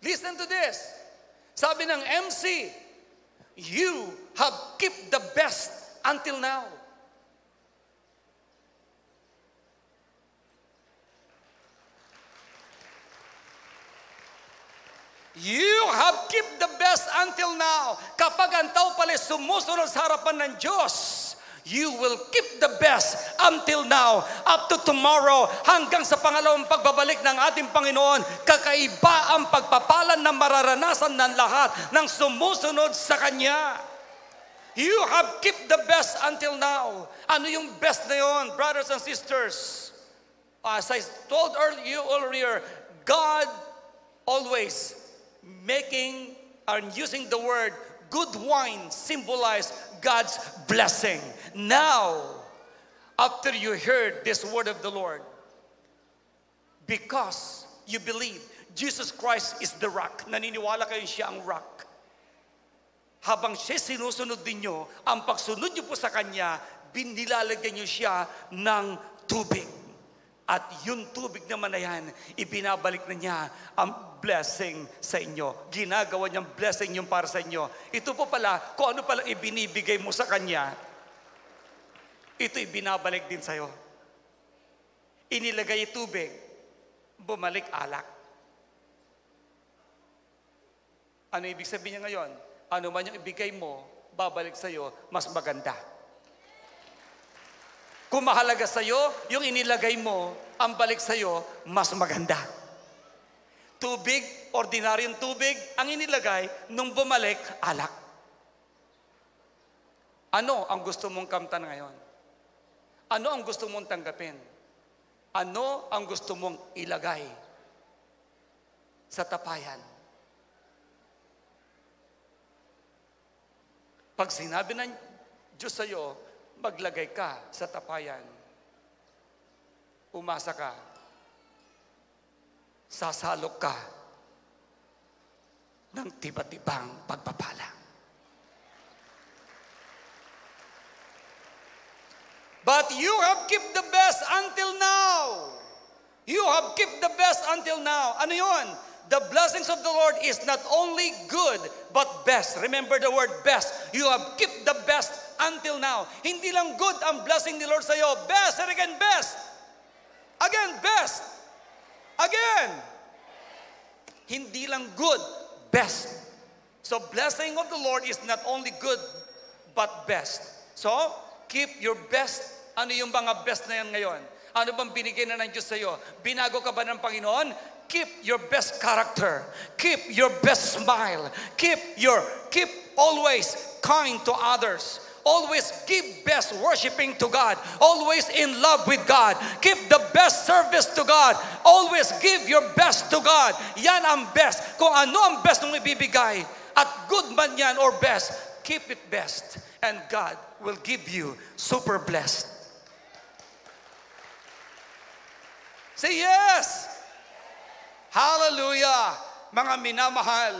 Listen to this. Sabi ng MC, you have kept the best until now. You have kept the best until now. Kapag ang tao pala sumusunod sa harapan ng Diyos, you will keep the best until now, up to tomorrow, hanggang sa pangalawang pagbabalik ng ating Panginoon. Kakaiba ang pagpapalan na mararanasan ng lahat ng sumusunod sa Kanya. You have kept the best until now. Ano yung best na yun, brothers and sisters? As I told you earlier, God always making and using the word good wine symbolize God's blessing. Now, after you heard this word of the Lord, because you believe Jesus Christ is the rock, naniniwala kayo siya ang rock. Habang siya sinusunod din nyo, ang pagsunod nyo po sa Kanya, binilalagyan nyo siya ng tubig. At yung tubig naman na yan, ibinabalik na niya ang blessing sa inyo. Ginagawa niyang blessing yung para sa inyo. Ito po pala, kung ano pala ibinibigay mo sa Kanya, ito ibinabalik din sa'yo. Inilagay yung tubig, bumalik alak. Ano ibig sabihin niya ngayon? Ano man yung ibigay mo, babalik sa'yo, mas maganda. Kung mahalaga sa'yo, yung inilagay mo, ang balik sa'yo, mas maganda. Tubig, ordinaryong tubig, ang inilagay, nung bumalik, alak. Ano ang gusto mong kamtan ngayon? Ano ang gusto mong tanggapin? Ano ang gusto mong ilagay sa tapayan? Pag sinabi ng Diyos sa'yo, maglagay ka sa tapayan, umasa ka, sasalok ka ng tiba-tibang pagpapala. But you have kept the best until now. You have kept the best until now. Ano yun? The blessings of the Lord is not only good, but best. Remember the word best. You have kept the best until now. Hindi lang good ang blessing ni Lord sa'yo. Best, and again, best. Again, best. Again. Hindi lang good, best. So blessing of the Lord is not only good, but best. So, keep your best. Ano yung mga best na yan ngayon? Ano bang binigay na ng Diyos sa'yo? Binago ka ba ng Panginoon? Keep your best character. Keep your best smile. Keep always kind to others. Always give best worshiping to God. Always in love with God. Keep the best service to God. Always give your best to God. Yan ang best. Kung ano ang best mong ibibigay, at good man yan or best, keep it best. And God will give you super blessed. Say yes! Hallelujah! Mga minamahal,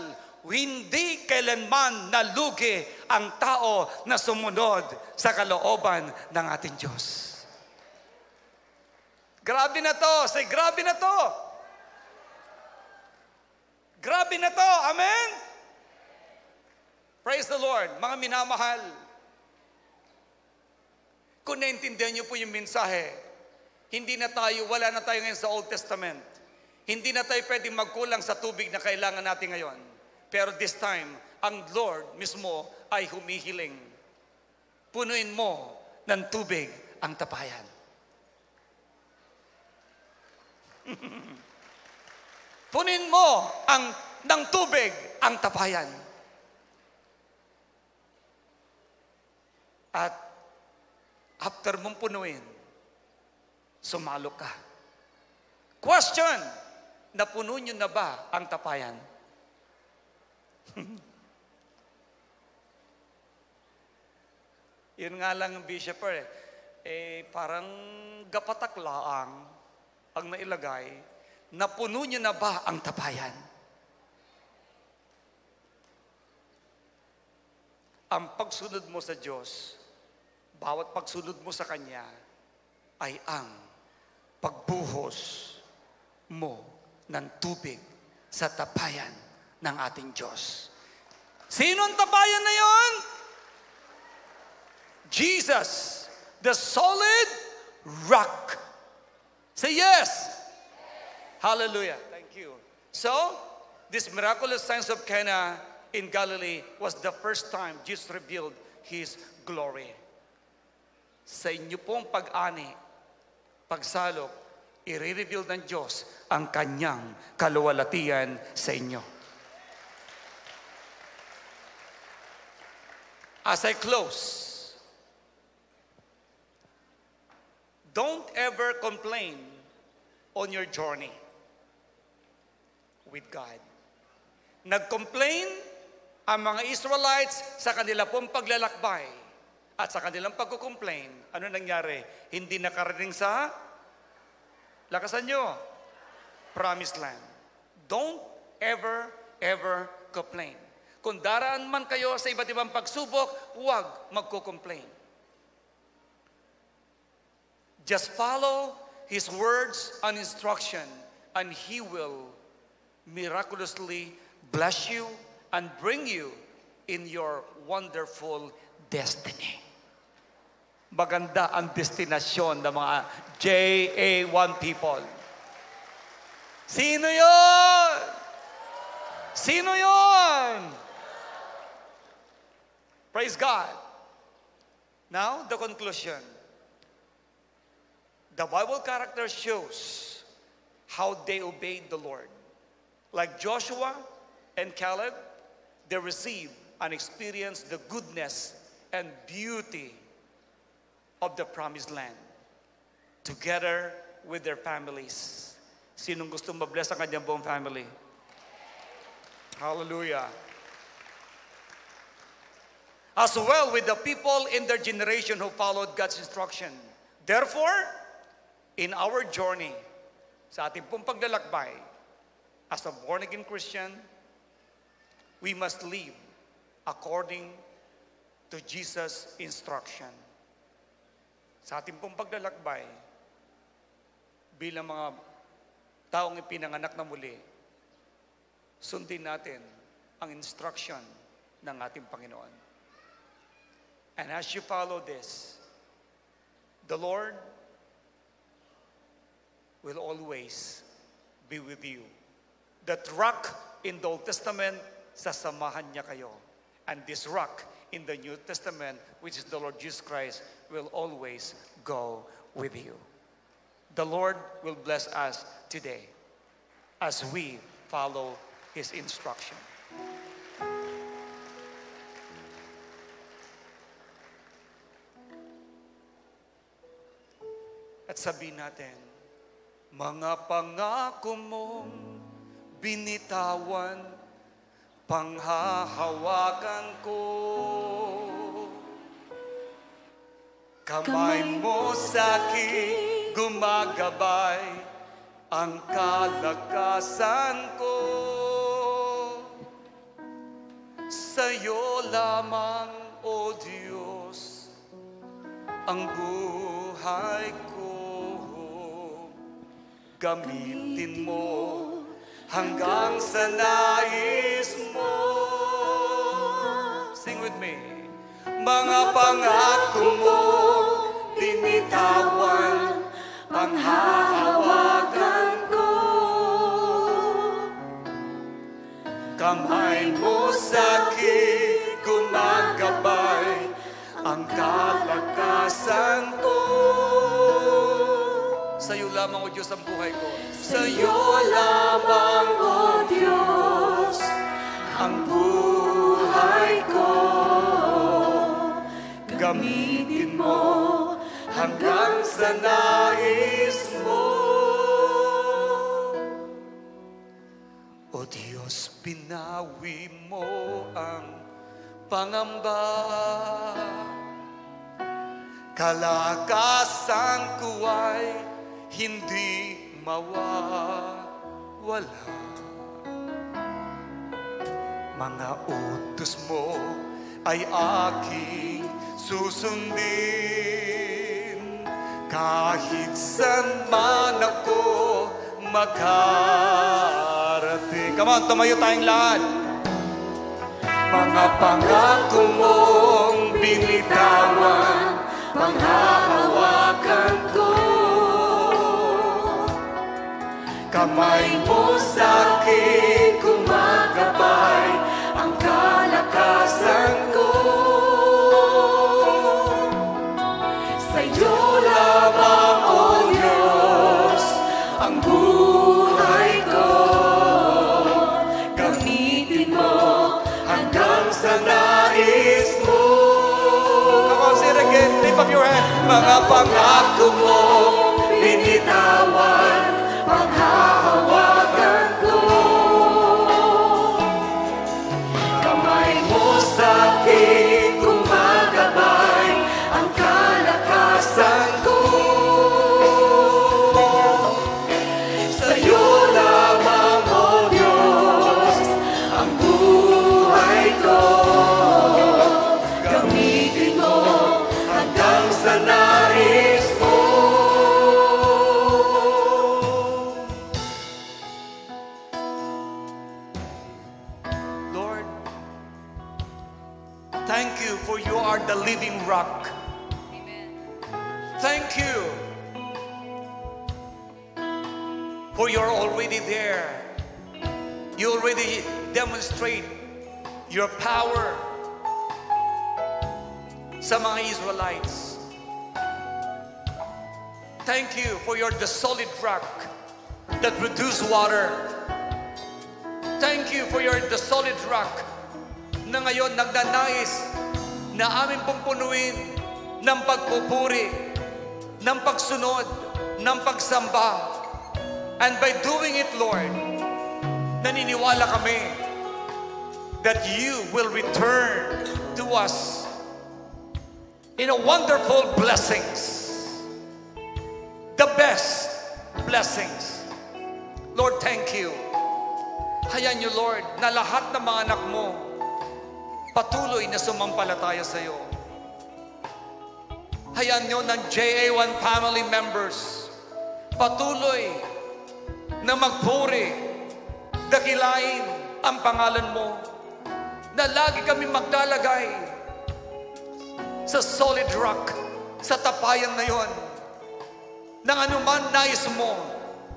hindi kailanman nalugi ang tao na sumunod sa kalooban ng ating Diyos. Grabe na to! Say, grabe na to! Grabe na to! Amen? Praise the Lord! Mga minamahal, kung naintindihan niyo po yung mensahe, wala na tayo ngayon sa Old Testament. Hindi na tayo pwedeng magkulang sa tubig na kailangan natin ngayon. Pero this time, ang Lord mismo ay humihiling. Punuin mo ng tubig ang tapayan. Punuin mo ng tubig ang tapayan. At after mong punuin, sumalo ka. Question, napuno nyo na ba ang tapayan? Yun nga lang, Bishop, parang gapatak laang. ang nailagay, napuno niyo na ba ang tapayan? Ang pagsunod mo sa Diyos, bawat pagsunod mo sa Kanya, ay ang pagbuhos mo ng tubig sa tapayan ng ating Diyos. Sino ang tapayan na yon? Jesus, the solid rock. Say yes. Hallelujah. Thank you. So, this miraculous signs of Cana in Galilee was the first time Jesus revealed His glory. Sa inyo pong pag-ani, pagsalop, i-reveal ng Diyos ang Kanyang kaluwalhatian sa inyo. As I close, don't ever complain on your journey with God. Nag-complain ang mga Israelites sa kanila pong paglalakbay at sa kanilang pagkukomplain. Ano nangyari? Hindi nakarating sa lakasan nyo, promised land. Don't ever complain. Kung daraan man kayo sa iba't ibang pagsubok, huwag magko-complain. Just follow His words and instruction, and He will miraculously bless you and bring you in your wonderful destiny. Maganda ang destinasyon ng mga JA1 people. Sino yon? Sino yon? Praise God. Now, the conclusion. The Bible character shows how they obeyed the Lord. Like Joshua and Caleb, they received and experienced the goodness and beauty of the promised land together with their families. Sinong gusto mabless ang kanyang buong family? Hallelujah. As well with the people in their generation who followed God's instruction. Therefore, in our journey, sa ating pong paglalakbay, as a born-again Christian, we must live according to Jesus' instruction. Sa ating pong paglalakbay, bilang mga taong ipinanganak na muli, sundin natin ang instruction ng ating Panginoon. And as you follow this, the Lord will always be with you. That rock in the Old Testament, sasamahan niya kayo. And this rock in the New Testament, which is the Lord Jesus Christ, will always go with you. The Lord will bless us today as we follow His instruction. At sabihin natin, mga pangako mong binitawan, panghahawakan ko. Kamay mo sa'kin gumagabay, ang kalakasan ko. Sa'yo lamang, O Diyos, ang buhay ko. Gamitin mo hanggang sa nais mo. Sing with me. Mga pangako mo, binitawan, panghahawakan ko. Kamay mo sa'kin gumagabay, ang kalakasan ko. Sa'yo lamang, O Diyos, ang buhay ko. Sa'yo lamang, O Diyos, ang buhay ko. Gamitin mo hanggang sa nais mo. O Diyos, binawi mo ang pangamba. Kalakasan ko ay hindi mawawala. Mga utos mo ay aking susundin, kahit saan man ako makarating. Come on, tumayo tayong lahat. Mga pangako mong binitawan, panghahawakan ko. Kamay mo sa'kin gumagabay, ang kalakasan ko. Sa'yo lamang, O Diyos, ang buhay ko. Gamitin mo hanggang sa nais mo. Come on, say it again. Lift up your hand. Mga pangako mo binitawan, panghahawakan ko. Kamay mo sa'kin gumagabay, ang kalakasan ko. Sa'yo lamang, O Diyos, ang buhay ko. Gamitin mo hanggang sa nais mo. Lord, thank you for you are the living rock. Thank you for you're already there. You already demonstrate your power sa mga Israelites. Thank you for you're the solid rock that produce water. Thank you for you're the solid rock na ngayon nagnanais na amin pong punuin ng pagpupuri, ng pagsunod, ng pagsamba. And by doing it, Lord, naniniwala kami that you will return to us in a wonderful blessings, the best blessings. Lord, thank you. Hayaan niyo, Lord, na lahat ng mga anak mo patuloy na sumampalataya sa iyo. Hayaan niyo ng JA1 family members patuloy na magpuri, dakilain ang pangalan mo, na lagi kami maglalagay sa solid rock, sa tapayan na yon, ng anuman nais mo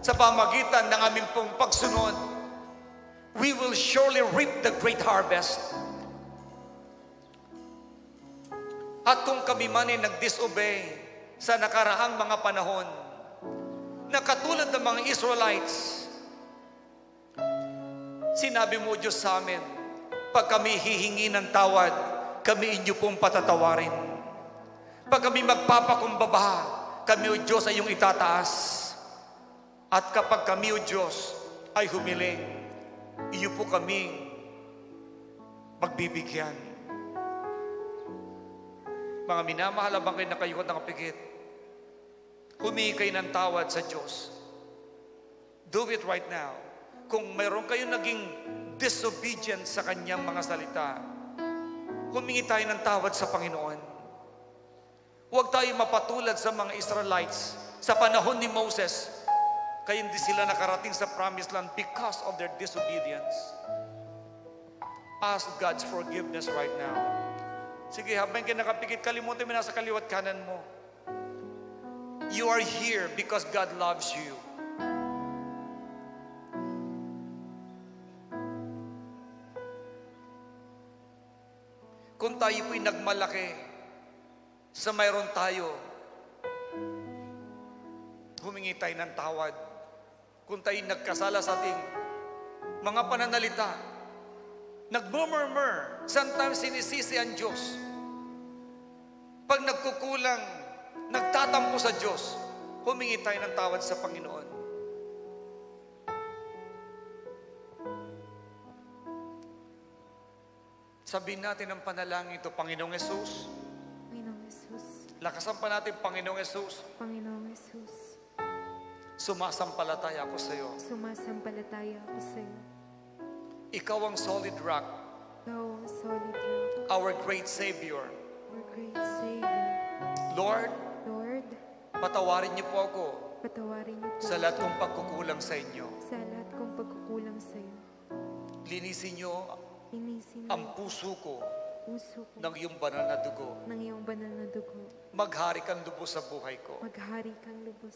sa pamagitan ng aming pong pagsunod. We will surely reap the great harvest. At kung kami man ay nag-disobey sa nakaraang mga panahon, na katulad ng mga Israelites, sinabi mo, Diyos, sa amin, pag kami hihingi ng tawad, kami inyo pong patatawarin. Pag kami magpapakumbaba, kami, O Diyos, ay iyong itataas. At kapag kami, O Diyos, ay humiling, iyo po kami magbibigyan. Mga minamahal, abang kayo nakayukot ng kapigit, humingi kayo ng tawad sa Diyos. Do it right now. Kung mayroon kayo naging disobedient sa Kanyang mga salita, humingi tayo ng tawad sa Panginoon. Huwag tayo mapatulad sa mga Israelites sa panahon ni Moses, kaya hindi sila nakarating sa promised land because of their disobedience. Ask God's forgiveness right now. Sige, habang kinakapikit, kalimutan mo nasa kaliwat kanan mo. You are here because God loves you. Kung tayo po'y nagmalaki sa mayroon tayo, humingi tayo ng tawad. Kung tayo nagkasala sa ating mga pananalita, nagmurmur, sometimes sinisisi ang Diyos. Pag nagkukulang, nagtatampo sa Diyos, humingi tayo ng tawad sa Panginoon. Sabihin natin ang panalangin ito, Panginoong Hesus. Panginoong Hesus. Lakasan pa natin, Panginoong Hesus. Panginoong Hesus. Sumasampalataya ako sa iyo. Sumasampalataya ako sa iyo. Ikaw ang solid rock, Ikaw ang solid rock, our great Savior. our great Savior. Lord, Lord, patawarin niyo po ako patawarin niyo po sa lahat kong pagkukulang sa inyo. sa lahat kong pagkukulang sa iyo. Linisin niyo Linisin ang mo puso ko puso ko ng iyong banal na dugo. ng iyong banal na dugo. Maghari kang lubos sa buhay ko. Maghari kang lubos.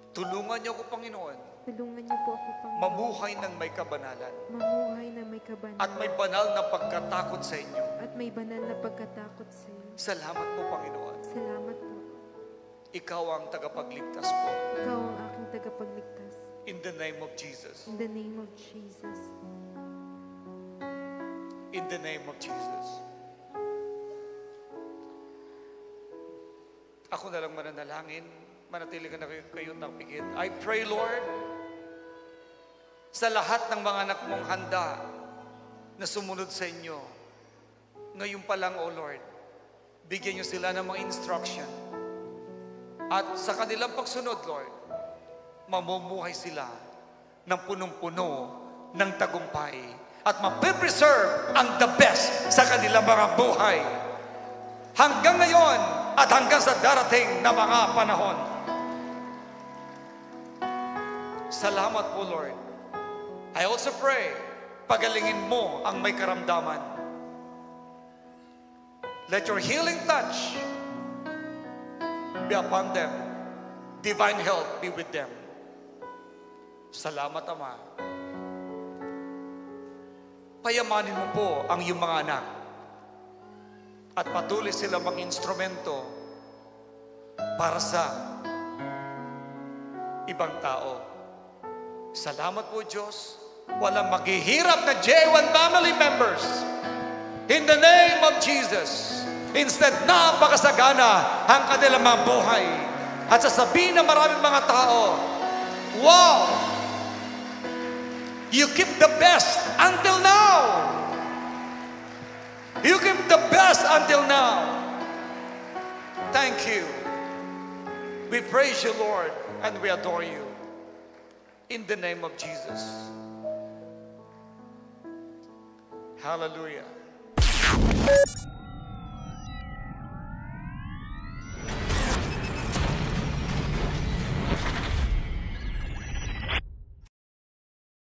Tulungan niyo ako, Panginoon, Tulungan niyo po ako, Panginoon, mamuhay ng may kabanalan mamuhay na may kabanalan at may banal na pagkatakot sa inyo. at may banal na pagkatakot sa iyo. Salamat po, Panginoon. Salamat po. Ikaw ang tagapagligtas ko. Ikaw ang aking tagapagligtas. In the name of Jesus. In the name of Jesus. In the name of Jesus. Ako na lang mananalangin. Manatili ka na kayo nakpikit. I pray, Lord, sa lahat ng mga anak mong handa na sumunod sa inyo, ngayon pa lang, O Lord, bigyan niyo sila ng mga instruction. At sa kanilang pagsunod, Lord, mamumuhay sila ng punong-puno ng tagumpay at mapipreserve ang the best sa kanilang mga buhay. Hanggang ngayon at hanggang sa darating na mga panahon. Salamat po, Lord. I also pray, pagalingin mo ang may karamdaman. Let your healing touch be upon them. Divine health be with them. Salamat, Ama. Payamanin mo po ang iyong mga anak at patuloy sila mga instrumento para sa ibang tao. Salamat po, Diyos. Walang maghihirap na J1 family members. In the name of Jesus. Instead, napakasagana ang kanilang mga buhay. At sasabihin ng maraming mga tao, wow! You keep the best until now. You keep the best until now. Thank you. We praise you, Lord, and we adore you. In the name of Jesus. Hallelujah.